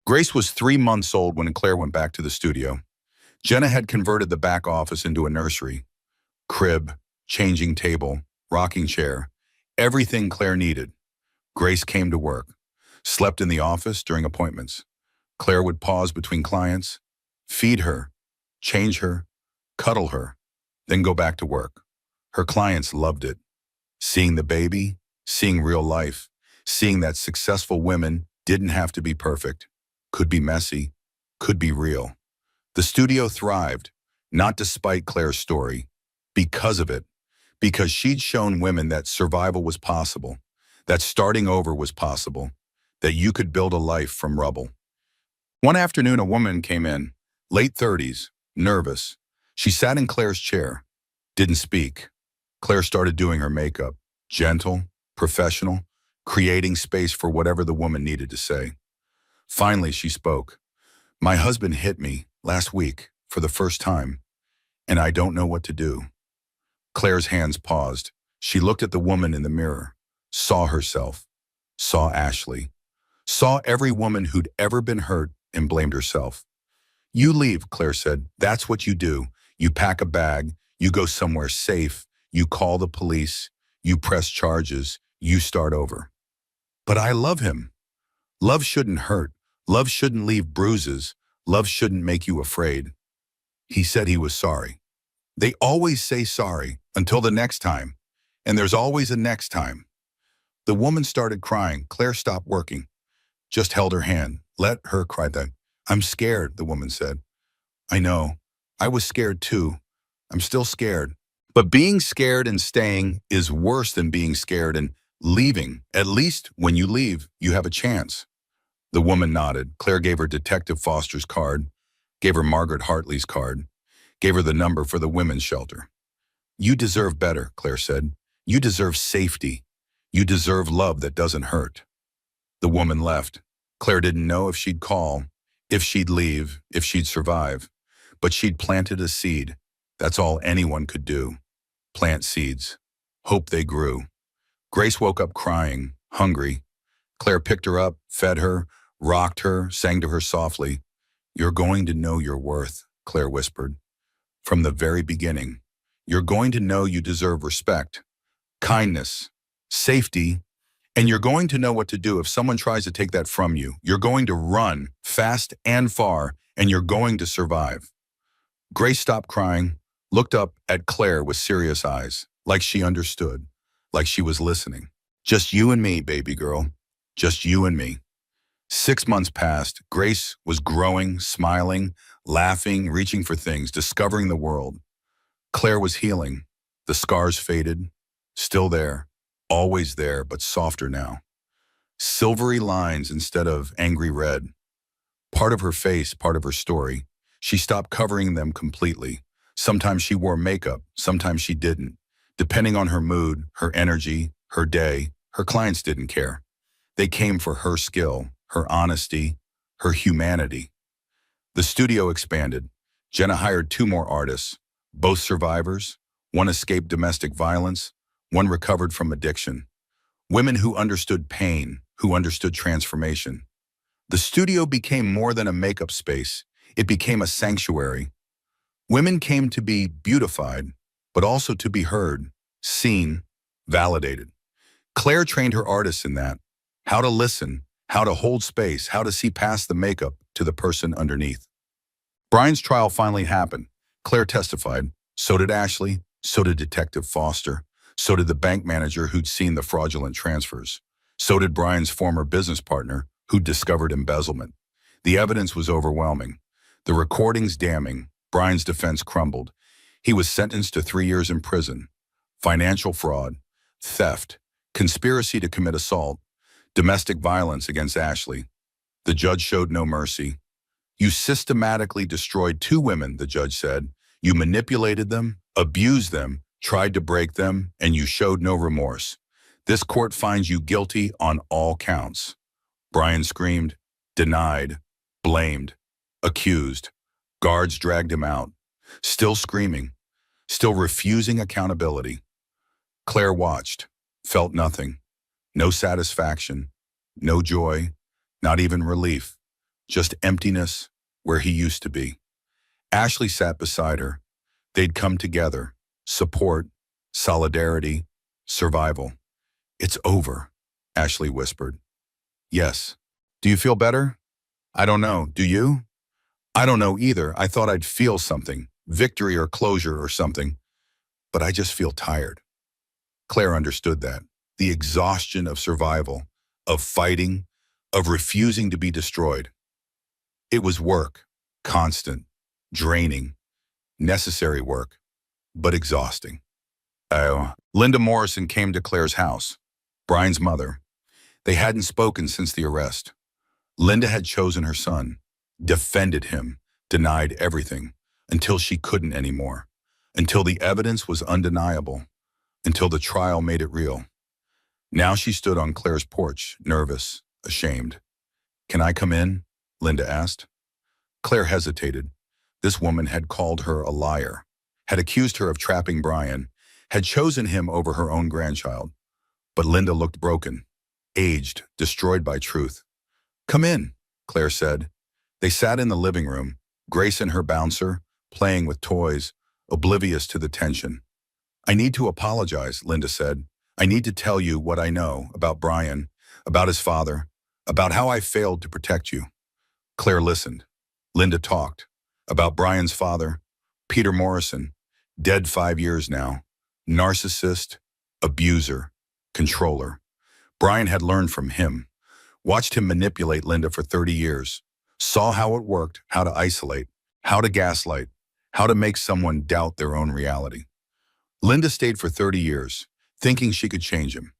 Grace was 3 months old when Claire went back to the studio. Jenna had converted the back office into a nursery. Crib, changing table, rocking chair, everything Claire needed. Grace came to work, slept in the office during appointments. Claire would pause between clients, feed her, change her, cuddle her, then go back to work. Her clients loved it. Seeing the baby, seeing real life, seeing that successful women didn't have to be perfect, could be messy, could be real. The studio thrived, not despite Claire's story, because of it, because she'd shown women that survival was possible, that starting over was possible, that you could build a life from rubble. One afternoon, a woman came in, late 30s, nervous. She sat in Claire's chair, didn't speak. Claire started doing her makeup, gentle, professional, creating space for whatever the woman needed to say. Finally, she spoke. "My husband hit me last week for the first time, and I don't know what to do." Claire's hands paused. She looked at the woman in the mirror, saw herself, saw Ashley, saw every woman who'd ever been hurt and blamed herself. "You leave," Claire said. "That's what you do. You pack a bag, you go somewhere safe, you call the police, you press charges, you start over." "But I love him." "Love shouldn't hurt. Love shouldn't leave bruises. Love shouldn't make you afraid." He said he was sorry. They always say sorry until the next time, and there's always a next time. The woman started crying. Claire stopped working, just held her hand. "Let her cry then." "I'm scared," the woman said. "I know. I was scared too. I'm still scared. But being scared and staying is worse than being scared and leaving. At least when you leave, you have a chance." The woman nodded. Claire gave her Detective Foster's card, gave her Margaret Hartley's card, gave her the number for the women's shelter. "You deserve better," Claire said. "You deserve safety. You deserve love that doesn't hurt." The woman left. Claire didn't know if she'd call, if she'd leave, if she'd survive. But she'd planted a seed. That's all anyone could do. Plant seeds. Hope they grew. Grace woke up crying, hungry. Claire picked her up, fed her, rocked her, sang to her softly. "You're going to know your worth," Claire whispered. "From the very beginning. You're going to know you deserve respect, kindness, safety, and you're going to know what to do if someone tries to take that from you. You're going to run fast and far, and you're going to survive." Grace stopped crying, looked up at Claire with serious eyes, like she understood, like she was listening. "Just you and me, baby girl. Just you and me." 6 months passed. Grace was growing, smiling, laughing, reaching for things, discovering the world. Claire was healing. The scars faded. Still there. Always there, but softer now. Silvery lines instead of angry red. Part of her face, part of her story. She stopped covering them completely. Sometimes she wore makeup, sometimes she didn't. Depending on her mood, her energy, her day, her clients didn't care. They came for her skill, her honesty, her humanity. The studio expanded. Jenna hired 2 more artists, both survivors. One escaped domestic violence, one recovered from addiction. Women who understood pain, who understood transformation. The studio became more than a makeup space. It became a sanctuary. Women came to be beautified, but also to be heard, seen, validated. Claire trained her artists in that. How to listen, how to hold space, how to see past the makeup to the person underneath. Brian's trial finally happened. Claire testified. So did Ashley. So did Detective Foster. So did the bank manager who'd seen the fraudulent transfers. So did Brian's former business partner who'd discovered embezzlement. The evidence was overwhelming. The recordings damning. Brian's defense crumbled. He was sentenced to 3 years in prison. Financial fraud, theft, conspiracy to commit assault, domestic violence against Ashley. The judge showed no mercy. "You systematically destroyed 2 women," the judge said. "You manipulated them, abused them, tried to break them, and you showed no remorse. This court finds you guilty on all counts." Brian screamed, denied, blamed, accused. Guards dragged him out, still screaming, still refusing accountability. Claire watched, felt nothing. No satisfaction, no joy, not even relief. Just emptiness where he used to be. Ashley sat beside her. They'd come together. Support, solidarity, survival. "It's over," Ashley whispered. "Yes. Do you feel better?" "I don't know. Do you?" "I don't know either. I thought I'd feel something, victory or closure or something. But I just feel tired." Claire understood that. The exhaustion of survival, of fighting, of refusing to be destroyed. It was work, constant, draining, necessary work, but exhausting. Linda Morrison came to Claire's house, Brian's mother. They hadn't spoken since the arrest. Linda had chosen her son, defended him, denied everything, until she couldn't anymore, until the evidence was undeniable, until the trial made it real. Now she stood on Claire's porch, nervous, ashamed. "Can I come in?" Linda asked. Claire hesitated. This woman had called her a liar, had accused her of trapping Brian, had chosen him over her own grandchild. But Linda looked broken, aged, destroyed by truth. "Come in," Claire said. They sat in the living room, Grace and her bouncer, playing with toys, oblivious to the tension. "I need to apologize," Linda said. "I need to tell you what I know about Brian, about his father, about how I failed to protect you." Claire listened. Linda talked about Brian's father, Peter Morrison, dead 5 years now, narcissist, abuser, controller. Brian had learned from him, watched him manipulate Linda for 30 years, saw how it worked, how to isolate, how to gaslight, how to make someone doubt their own reality. Linda stayed for 30 years, thinking she could change him,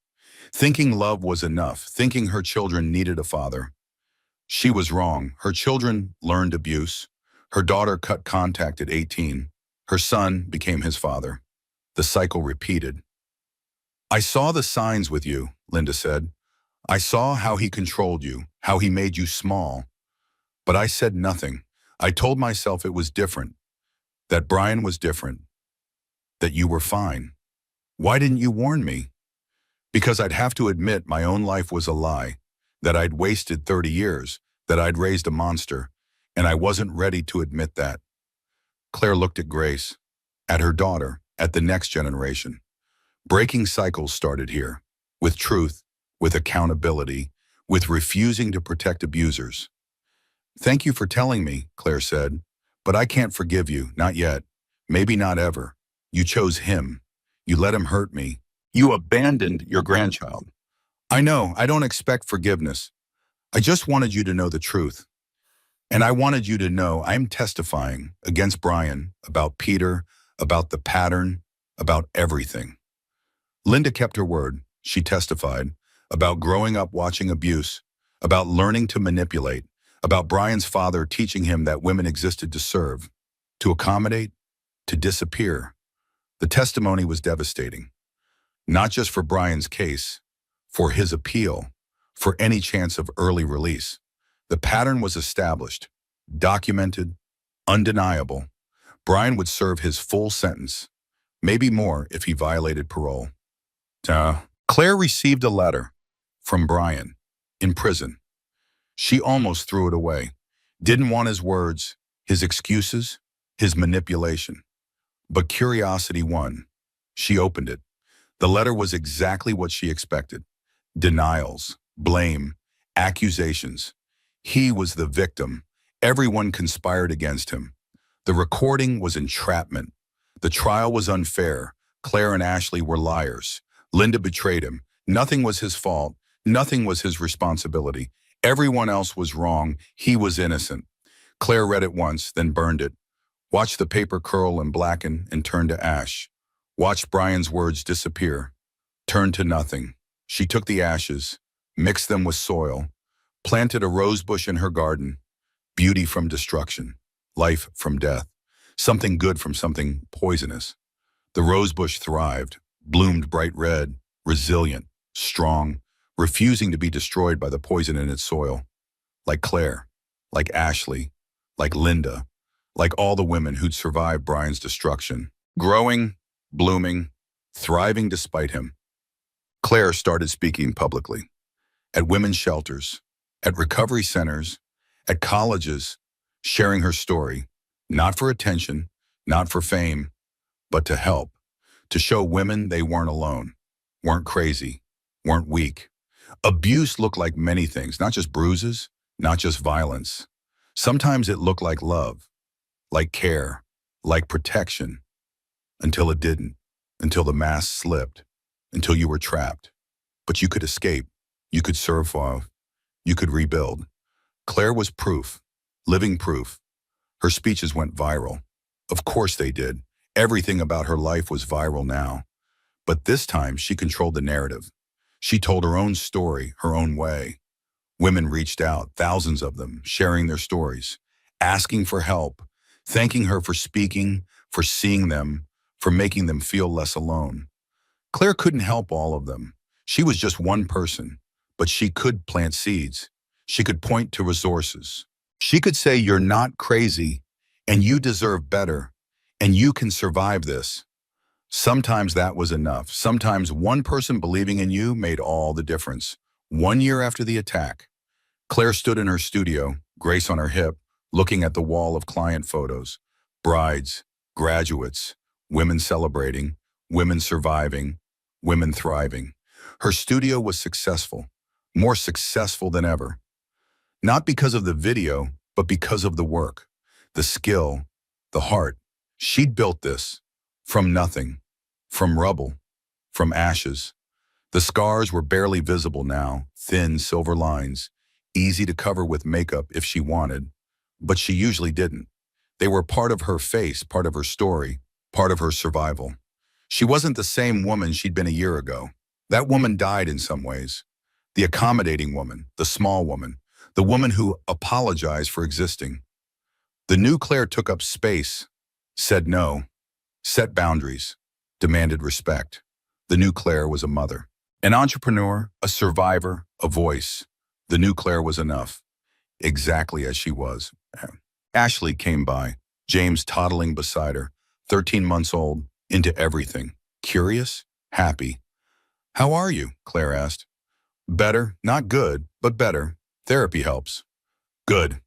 thinking love was enough, thinking her children needed a father. She was wrong. Her children learned abuse. Her daughter cut contact at 18. Her son became his father. The cycle repeated. "I saw the signs with you," Linda said. "I saw how he controlled you, how he made you small. But I said nothing. I told myself it was different, that Brian was different, that you were fine. Why didn't you warn me?" "Because I'd have to admit my own life was a lie. that I'd wasted 30 years, that I'd raised a monster, and I wasn't ready to admit that. Claire looked at Grace, at her daughter, at the next generation. Breaking cycles started here, with truth, with accountability, with refusing to protect abusers. "Thank you for telling me," Claire said, "but I can't forgive you, not yet. Maybe not ever. You chose him. You let him hurt me. You abandoned your grandchild." "I know, I don't expect forgiveness. I just wanted you to know the truth. And I wanted you to know I'm testifying against Brian, about Peter, about the pattern, about everything." Linda kept her word. She testified about growing up watching abuse, about learning to manipulate, about Brian's father teaching him that women existed to serve, to accommodate, to disappear. The testimony was devastating, not just for Brian's case, for his appeal, for any chance of early release. The pattern was established, documented, undeniable. Brian would serve his full sentence, maybe more if he violated parole. Claire received a letter from Brian in prison. She almost threw it away. Didn't want his words, his excuses, his manipulation. But curiosity won. She opened it. The letter was exactly what she expected. Denials, blame, accusations. He was the victim. Everyone conspired against him. The recording was entrapment. The trial was unfair. Claire and Ashley were liars. Linda betrayed him. Nothing was his fault. Nothing was his responsibility. Everyone else was wrong. He was innocent. Claire read it once, then burned it. Watched the paper curl and blacken and turn to ash. Watched Brian's words disappear, turn to nothing. She took the ashes, mixed them with soil, planted a rose bush in her garden. Beauty from destruction, life from death, something good from something poisonous. The rose bush thrived, bloomed bright red, resilient, strong, refusing to be destroyed by the poison in its soil. Like Claire, like Ashley, like Linda, like all the women who'd survived Brian's destruction. Growing, blooming, thriving despite him. Claire started speaking publicly, at women's shelters, at recovery centers, at colleges, sharing her story, not for attention, not for fame, but to help, to show women they weren't alone, weren't crazy, weren't weak. Abuse looked like many things, not just bruises, not just violence. Sometimes it looked like love, like care, like protection, until it didn't, until the mask slipped, until you were trapped. But you could escape, you could survive, you could rebuild. Claire was proof, living proof. Her speeches went viral. Of course they did. Everything about her life was viral now. But this time she controlled the narrative. She told her own story, her own way. Women reached out, thousands of them, sharing their stories, asking for help, thanking her for speaking, for seeing them, for making them feel less alone. Claire couldn't help all of them. She was just one person, but she could plant seeds. She could point to resources. She could say, "You're not crazy, and you deserve better, and you can survive this." Sometimes that was enough. Sometimes one person believing in you made all the difference. 1 year after the attack, Claire stood in her studio, Grace on her hip, looking at the wall of client photos. Brides, graduates, women celebrating, women surviving, women thriving. Her studio was successful, more successful than ever. Not because of the video, but because of the work, the skill, the heart. She'd built this from nothing, from rubble, from ashes. The scars were barely visible now, thin silver lines, easy to cover with makeup if she wanted, but she usually didn't. They were part of her face, part of her story, part of her survival. She wasn't the same woman she'd been a year ago. That woman died in some ways. The accommodating woman, the small woman, the woman who apologized for existing. The new Claire took up space, said no, set boundaries, demanded respect. The new Claire was a mother, an entrepreneur, a survivor, a voice. The new Claire was enough, exactly as she was. Ashley came by, James toddling beside her, 13 months old, into everything. Curious, happy. "How are you?" Claire asked. Better, not good, but better. Therapy helps. Good.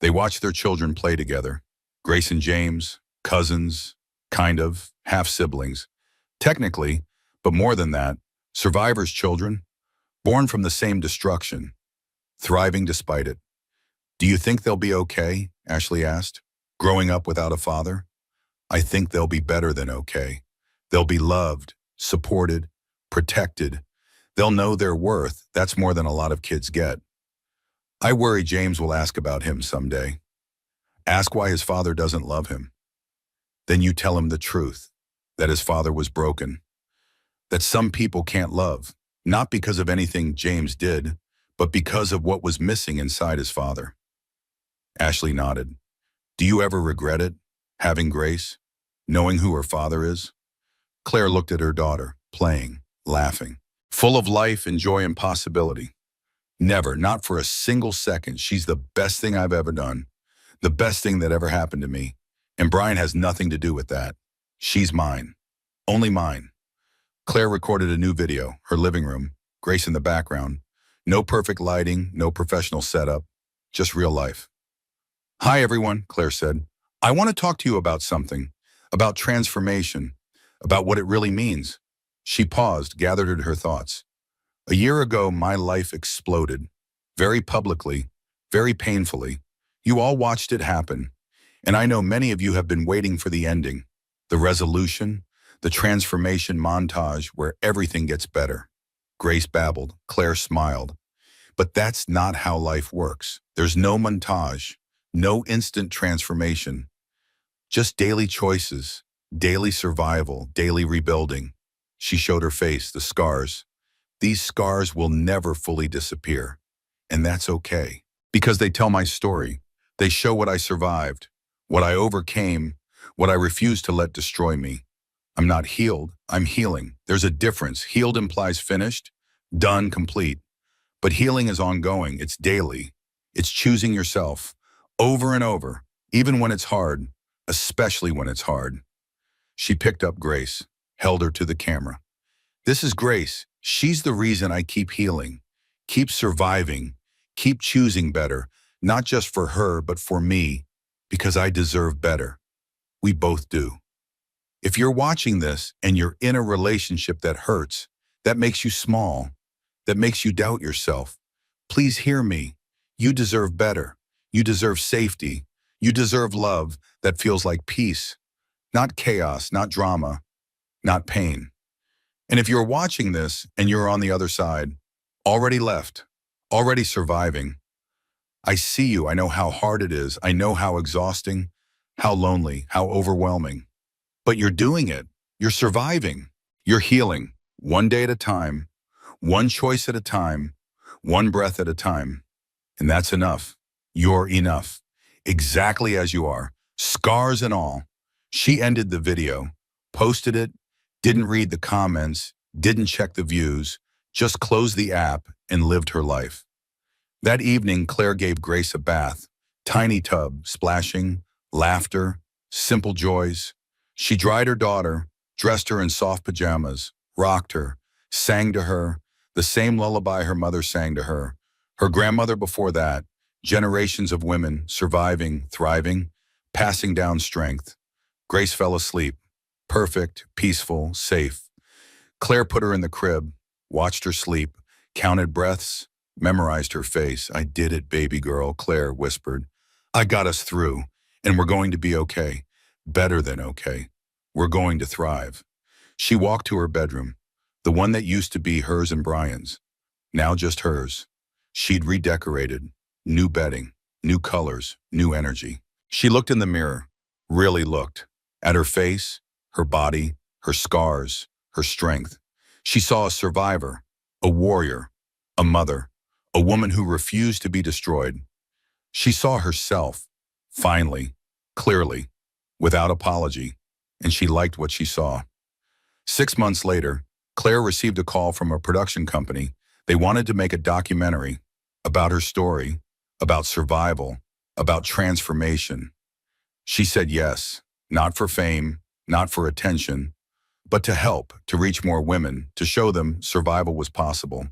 They watch their children play together. Grace and James, cousins, kind of, half-siblings. Technically, but more than that, survivors' children, born from the same destruction, thriving despite it. Do you think they'll be okay? Ashley asked. Growing up without a father? I think they'll be better than okay. They'll be loved, supported, protected. They'll know their worth. That's more than a lot of kids get. I worry James will ask about him someday. Ask why his father doesn't love him. Then you tell him the truth, that his father was broken, that some people can't love, not because of anything James did, but because of what was missing inside his father. Ashley nodded. Do you ever regret it, having Grace, knowing who her father is? Claire looked at her daughter, playing, laughing, full of life and joy and possibility. Never, not for a single second. She's the best thing I've ever done, the best thing that ever happened to me. And Brian has nothing to do with that. She's mine, only mine. Claire recorded a new video, her living room, Grace in the background. No perfect lighting, no professional setup, just real life. Hi everyone, Claire said. I want to talk to you about something, about transformation, about what it really means. She paused, gathered her thoughts. A year ago, my life exploded, very publicly, very painfully. You all watched it happen, and I know many of you have been waiting for the ending, the resolution, the transformation montage where everything gets better. Grace babbled, Claire smiled. But that's not how life works. There's no montage, no instant transformation, just daily choices, daily survival, daily rebuilding. She showed her face, the scars. These scars will never fully disappear, and that's okay. Because they tell my story. They show what I survived, what I overcame, what I refused to let destroy me. I'm not healed, I'm healing. There's a difference. Healed implies finished, done, complete. But healing is ongoing, it's daily. It's choosing yourself, over and over, even when it's hard, especially when it's hard. She picked up Grace, held her to the camera. This is Grace. She's the reason I keep healing, keep surviving, keep choosing better, not just for her, but for me, because I deserve better. We both do. If you're watching this and you're in a relationship that hurts, that makes you small, that makes you doubt yourself, please hear me. You deserve better. You deserve safety. You deserve love that feels like peace, not chaos, not drama, not pain. And if you're watching this and you're on the other side, already left, already surviving, I see you. I know how hard it is. I know how exhausting, how lonely, how overwhelming. But you're doing it. You're surviving. You're healing, one day at a time, one choice at a time, one breath at a time. And that's enough. You're enough. Exactly as you are, scars and all. She ended the video, posted it, didn't read the comments, didn't check the views, just closed the app and lived her life. That evening, Claire gave Grace a bath, tiny tub, splashing, laughter, simple joys. She dried her daughter, dressed her in soft pajamas, rocked her, sang to her, the same lullaby her mother sang to her. Her grandmother before that, generations of women surviving, thriving, passing down strength. Grace fell asleep, perfect, peaceful, safe. Claire put her in the crib, watched her sleep, counted breaths, memorized her face. I did it, baby girl, Claire whispered. I got us through, and we're going to be okay. Better than okay. We're going to thrive. She walked to her bedroom, the one that used to be hers and Brian's, now just hers. She'd redecorated, new bedding, new colors, new energy. She looked in the mirror, really looked, at her face, her body, her scars, her strength. She saw a survivor, a warrior, a mother, a woman who refused to be destroyed. She saw herself, finally, clearly, without apology, and she liked what she saw. 6 months later, Claire received a call from a production company. They wanted to make a documentary about her story, about survival, about transformation. She said yes, not for fame, not for attention, but to help, to reach more women, to show them survival was possible.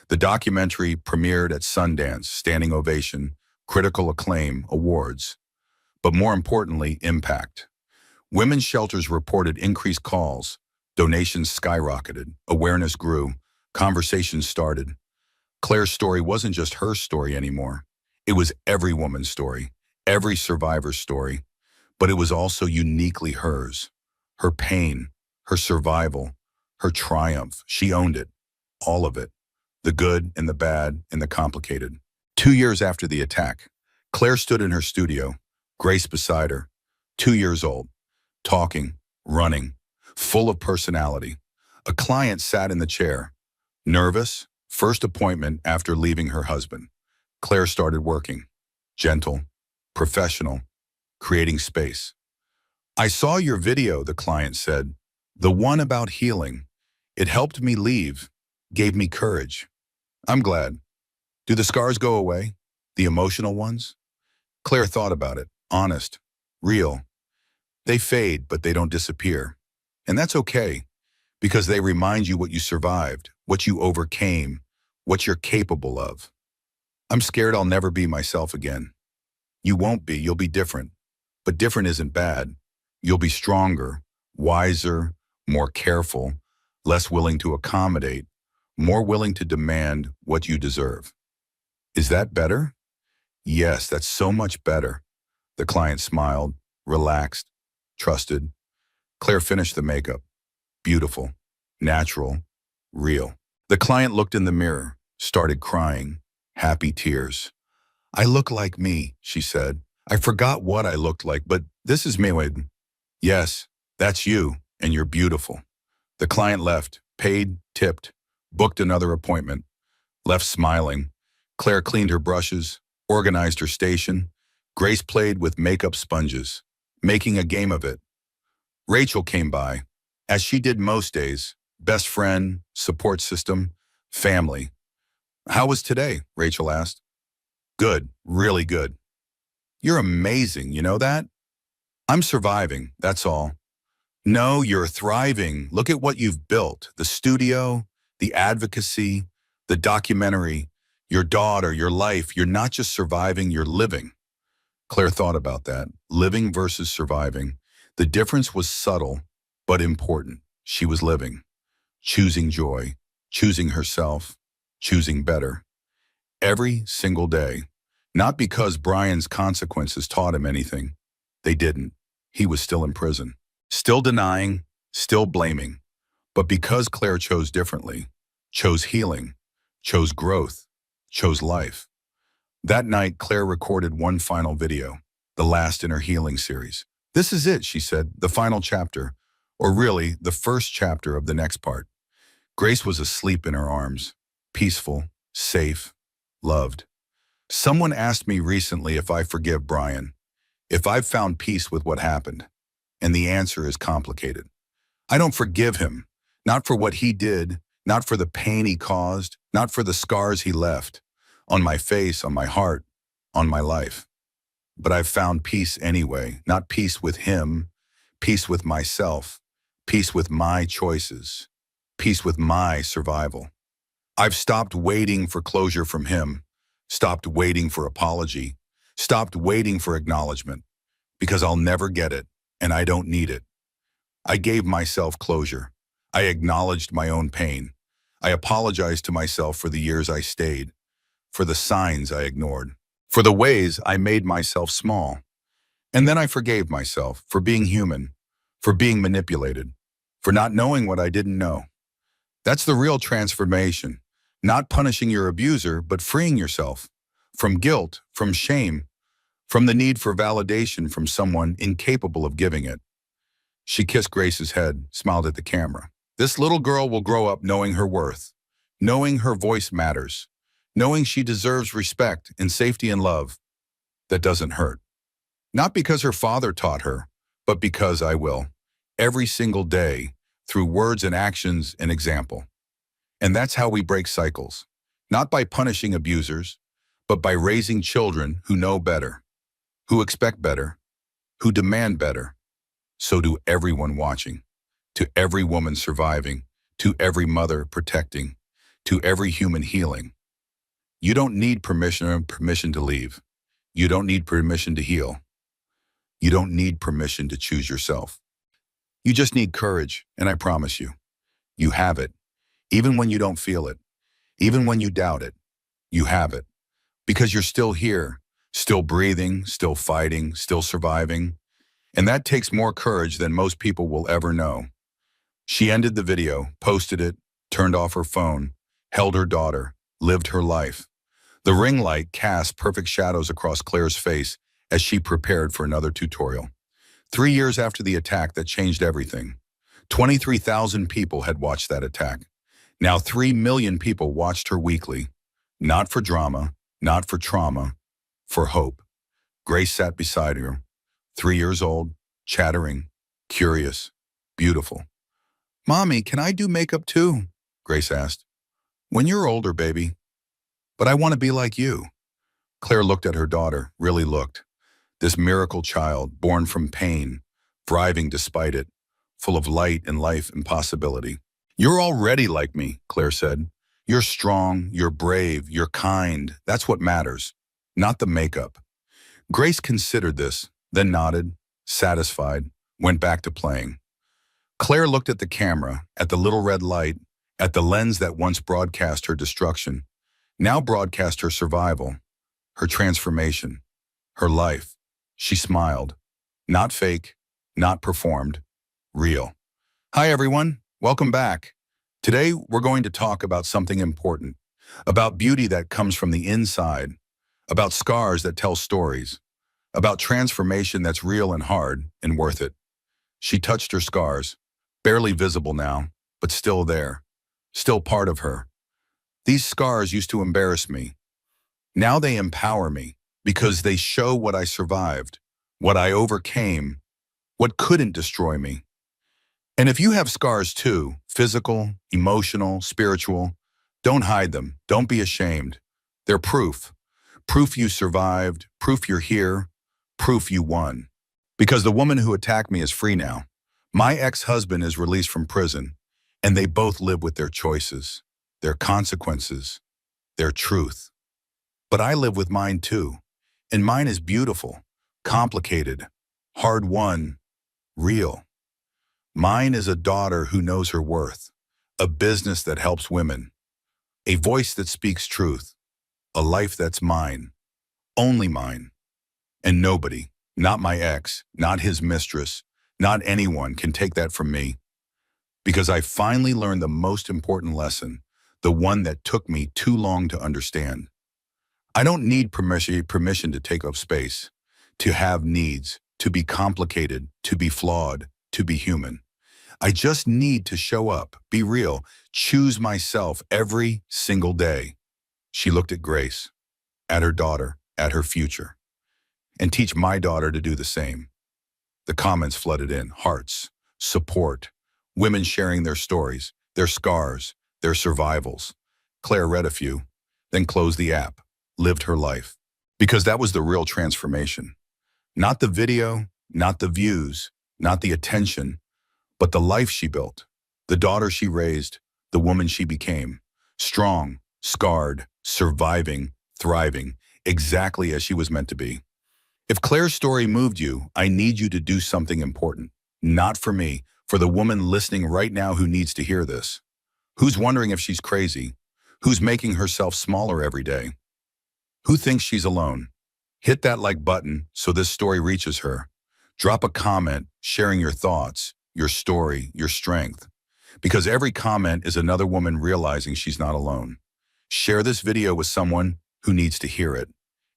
The documentary premiered at Sundance, standing ovation, critical acclaim, awards, but more importantly, impact. Women's shelters reported increased calls, donations skyrocketed, awareness grew, conversations started. Claire's story wasn't just her story anymore. It was every woman's story, every survivor's story, but it was also uniquely hers. Her pain, her survival, her triumph. She owned it, all of it, the good and the bad and the complicated. 2 years after the attack, Claire stood in her studio, Grace beside her, 2 years old, talking, running, full of personality. A client sat in the chair, nervous, first appointment after leaving her husband. Claire started working, gentle, professional, creating space. "I saw your video," the client said. "The one about healing. It helped me leave, gave me courage." "I'm glad. Do the scars go away? The emotional ones?" Claire thought about it, honest, real. They fade, but they don't disappear. And that's okay, because they remind you what you survived, what you overcame, what you're capable of. "I'm scared I'll never be myself again." You won't be, you'll be different. But different isn't bad. You'll be stronger, wiser, more careful, less willing to accommodate, more willing to demand what you deserve. Is that better? Yes, that's so much better. The client smiled, relaxed, trusted. Claire finished the makeup. Beautiful, natural, real. The client looked in the mirror, started crying, happy tears. "I look like me," she said. "I forgot what I looked like, but this is me." "Yes, that's you, and you're beautiful." The client left, paid, tipped, booked another appointment, left smiling. Claire cleaned her brushes, organized her station. Grace played with makeup sponges, making a game of it. Rachel came by, as she did most days, best friend, support system, family. "How was today?" Rachel asked. "Good, really good." "You're amazing, you know that?" "I'm surviving, that's all." "No, you're thriving. Look at what you've built. The studio, the advocacy, the documentary, your daughter, your life. You're not just surviving, you're living." Claire thought about that. Living versus surviving. The difference was subtle, but important. She was living, choosing joy, choosing herself, choosing better. Every single day. Not because Brian's consequences taught him anything. They didn't. He was still in prison. Still denying, still blaming. But because Claire chose differently, chose healing, chose growth, chose life. That night, Claire recorded one final video, the last in her healing series. "This is it," she said, "the final chapter, or really, the first chapter of the next part." Grace was asleep in her arms, peaceful, safe, loved. "Someone asked me recently if I forgive Brian, if I've found peace with what happened. And the answer is complicated. I don't forgive him, not for what he did, not for the pain he caused, not for the scars he left, on my face, on my heart, on my life. But I've found peace anyway, not peace with him, peace with myself, peace with my choices, peace with my survival. I've stopped waiting for closure from him, stopped waiting for apology, stopped waiting for acknowledgement, because I'll never get it, and I don't need it. I gave myself closure. I acknowledged my own pain. I apologized to myself for the years I stayed, for the signs I ignored, for the ways I made myself small. And then I forgave myself for being human, for being manipulated, for not knowing what I didn't know. That's the real transformation, not punishing your abuser, but freeing yourself from guilt, from shame, from the need for validation from someone incapable of giving it. She kissed Grace's head, smiled at the camera. This little girl will grow up knowing her worth, knowing her voice matters, knowing she deserves respect and safety and love that doesn't hurt. Not because her father taught her, but because I will, every single day, through words and actions and example. And that's how we break cycles, not by punishing abusers, but by raising children who know better, who expect better, who demand better. So to everyone watching, to every woman surviving, to every mother protecting, to every human healing. You don't need permission to leave. You don't need permission to heal. You don't need permission to choose yourself. You just need courage, and I promise you, you have it. Even when you don't feel it, even when you doubt it, you have it. Because you're still here, still breathing, still fighting, still surviving. And that takes more courage than most people will ever know. She ended the video, posted it, turned off her phone, held her daughter, lived her life. The ring light cast perfect shadows across Claire's face as she prepared for another tutorial. 3 years after the attack that changed everything, 23,000 people had watched that attack. Now 3 million people watched her weekly. Not for drama, not for trauma, for hope. Grace sat beside her, 3 years old, chattering, curious, beautiful. "Mommy, can I do makeup too?" Grace asked. "When you're older, baby. But I want to be like you." Claire looked at her daughter, really looked. This miracle child, born from pain, thriving despite it, full of light and life and possibility. "You're already like me," Claire said. "You're strong, you're brave, you're kind. That's what matters, not the makeup." Grace considered this, then nodded, satisfied, went back to playing. Claire looked at the camera, at the little red light, at the lens that once broadcast her destruction, now broadcast her survival, her transformation, her life. She smiled. Not fake, not performed, real. Hi everyone, welcome back. Today we're going to talk about something important, about beauty that comes from the inside, about scars that tell stories, about transformation that's real and hard and worth it. She touched her scars, barely visible now, but still there, still part of her. These scars used to embarrass me. Now they empower me because they show what I survived, what I overcame, what couldn't destroy me. And if you have scars too, physical, emotional, spiritual, don't hide them. Don't be ashamed. They're proof. Proof you survived, proof you're here, proof you won. Because the woman who attacked me is free now. My ex-husband is released from prison, and they both live with their choices, their consequences, their truth. But I live with mine too, and mine is beautiful, complicated, hard-won, real. Mine is a daughter who knows her worth, a business that helps women, a voice that speaks truth, a life that's mine, only mine. And nobody, not my ex, not his mistress, not anyone can take that from me. Because I finally learned the most important lesson, the one that took me too long to understand. I don't need permission to take up space, to have needs, to be complicated, to be flawed, to be human. I just need to show up, be real, choose myself every single day. She looked at Grace, at her daughter, at her future, and teach my daughter to do the same. The comments flooded in, hearts, support, women sharing their stories, their scars, their survivals. Claire read a few, then closed the app, lived her life. Because that was the real transformation. Not the video, not the views, not the attention, but the life she built, the daughter she raised, the woman she became. Strong, scarred, surviving, thriving, exactly as she was meant to be. If Claire's story moved you, I need you to do something important. Not for me, for the woman listening right now who needs to hear this. Who's wondering if she's crazy? Who's making herself smaller every day? Who thinks she's alone? Hit that like button so this story reaches her. Drop a comment sharing your thoughts, your story, your strength. Because every comment is another woman realizing she's not alone. Share this video with someone who needs to hear it.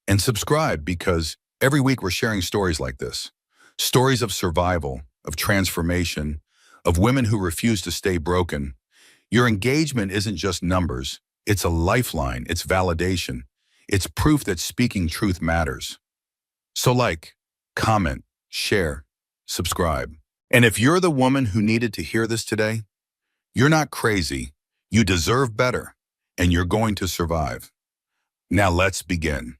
And subscribe because every week we're sharing stories like this. Stories of survival, of transformation, of women who refuse to stay broken. Your engagement isn't just numbers. It's a lifeline. It's validation. It's proof that speaking truth matters. So like, comment, share, subscribe. And if you're the woman who needed to hear this today, you're not crazy. You deserve better, and you're going to survive. Now let's begin.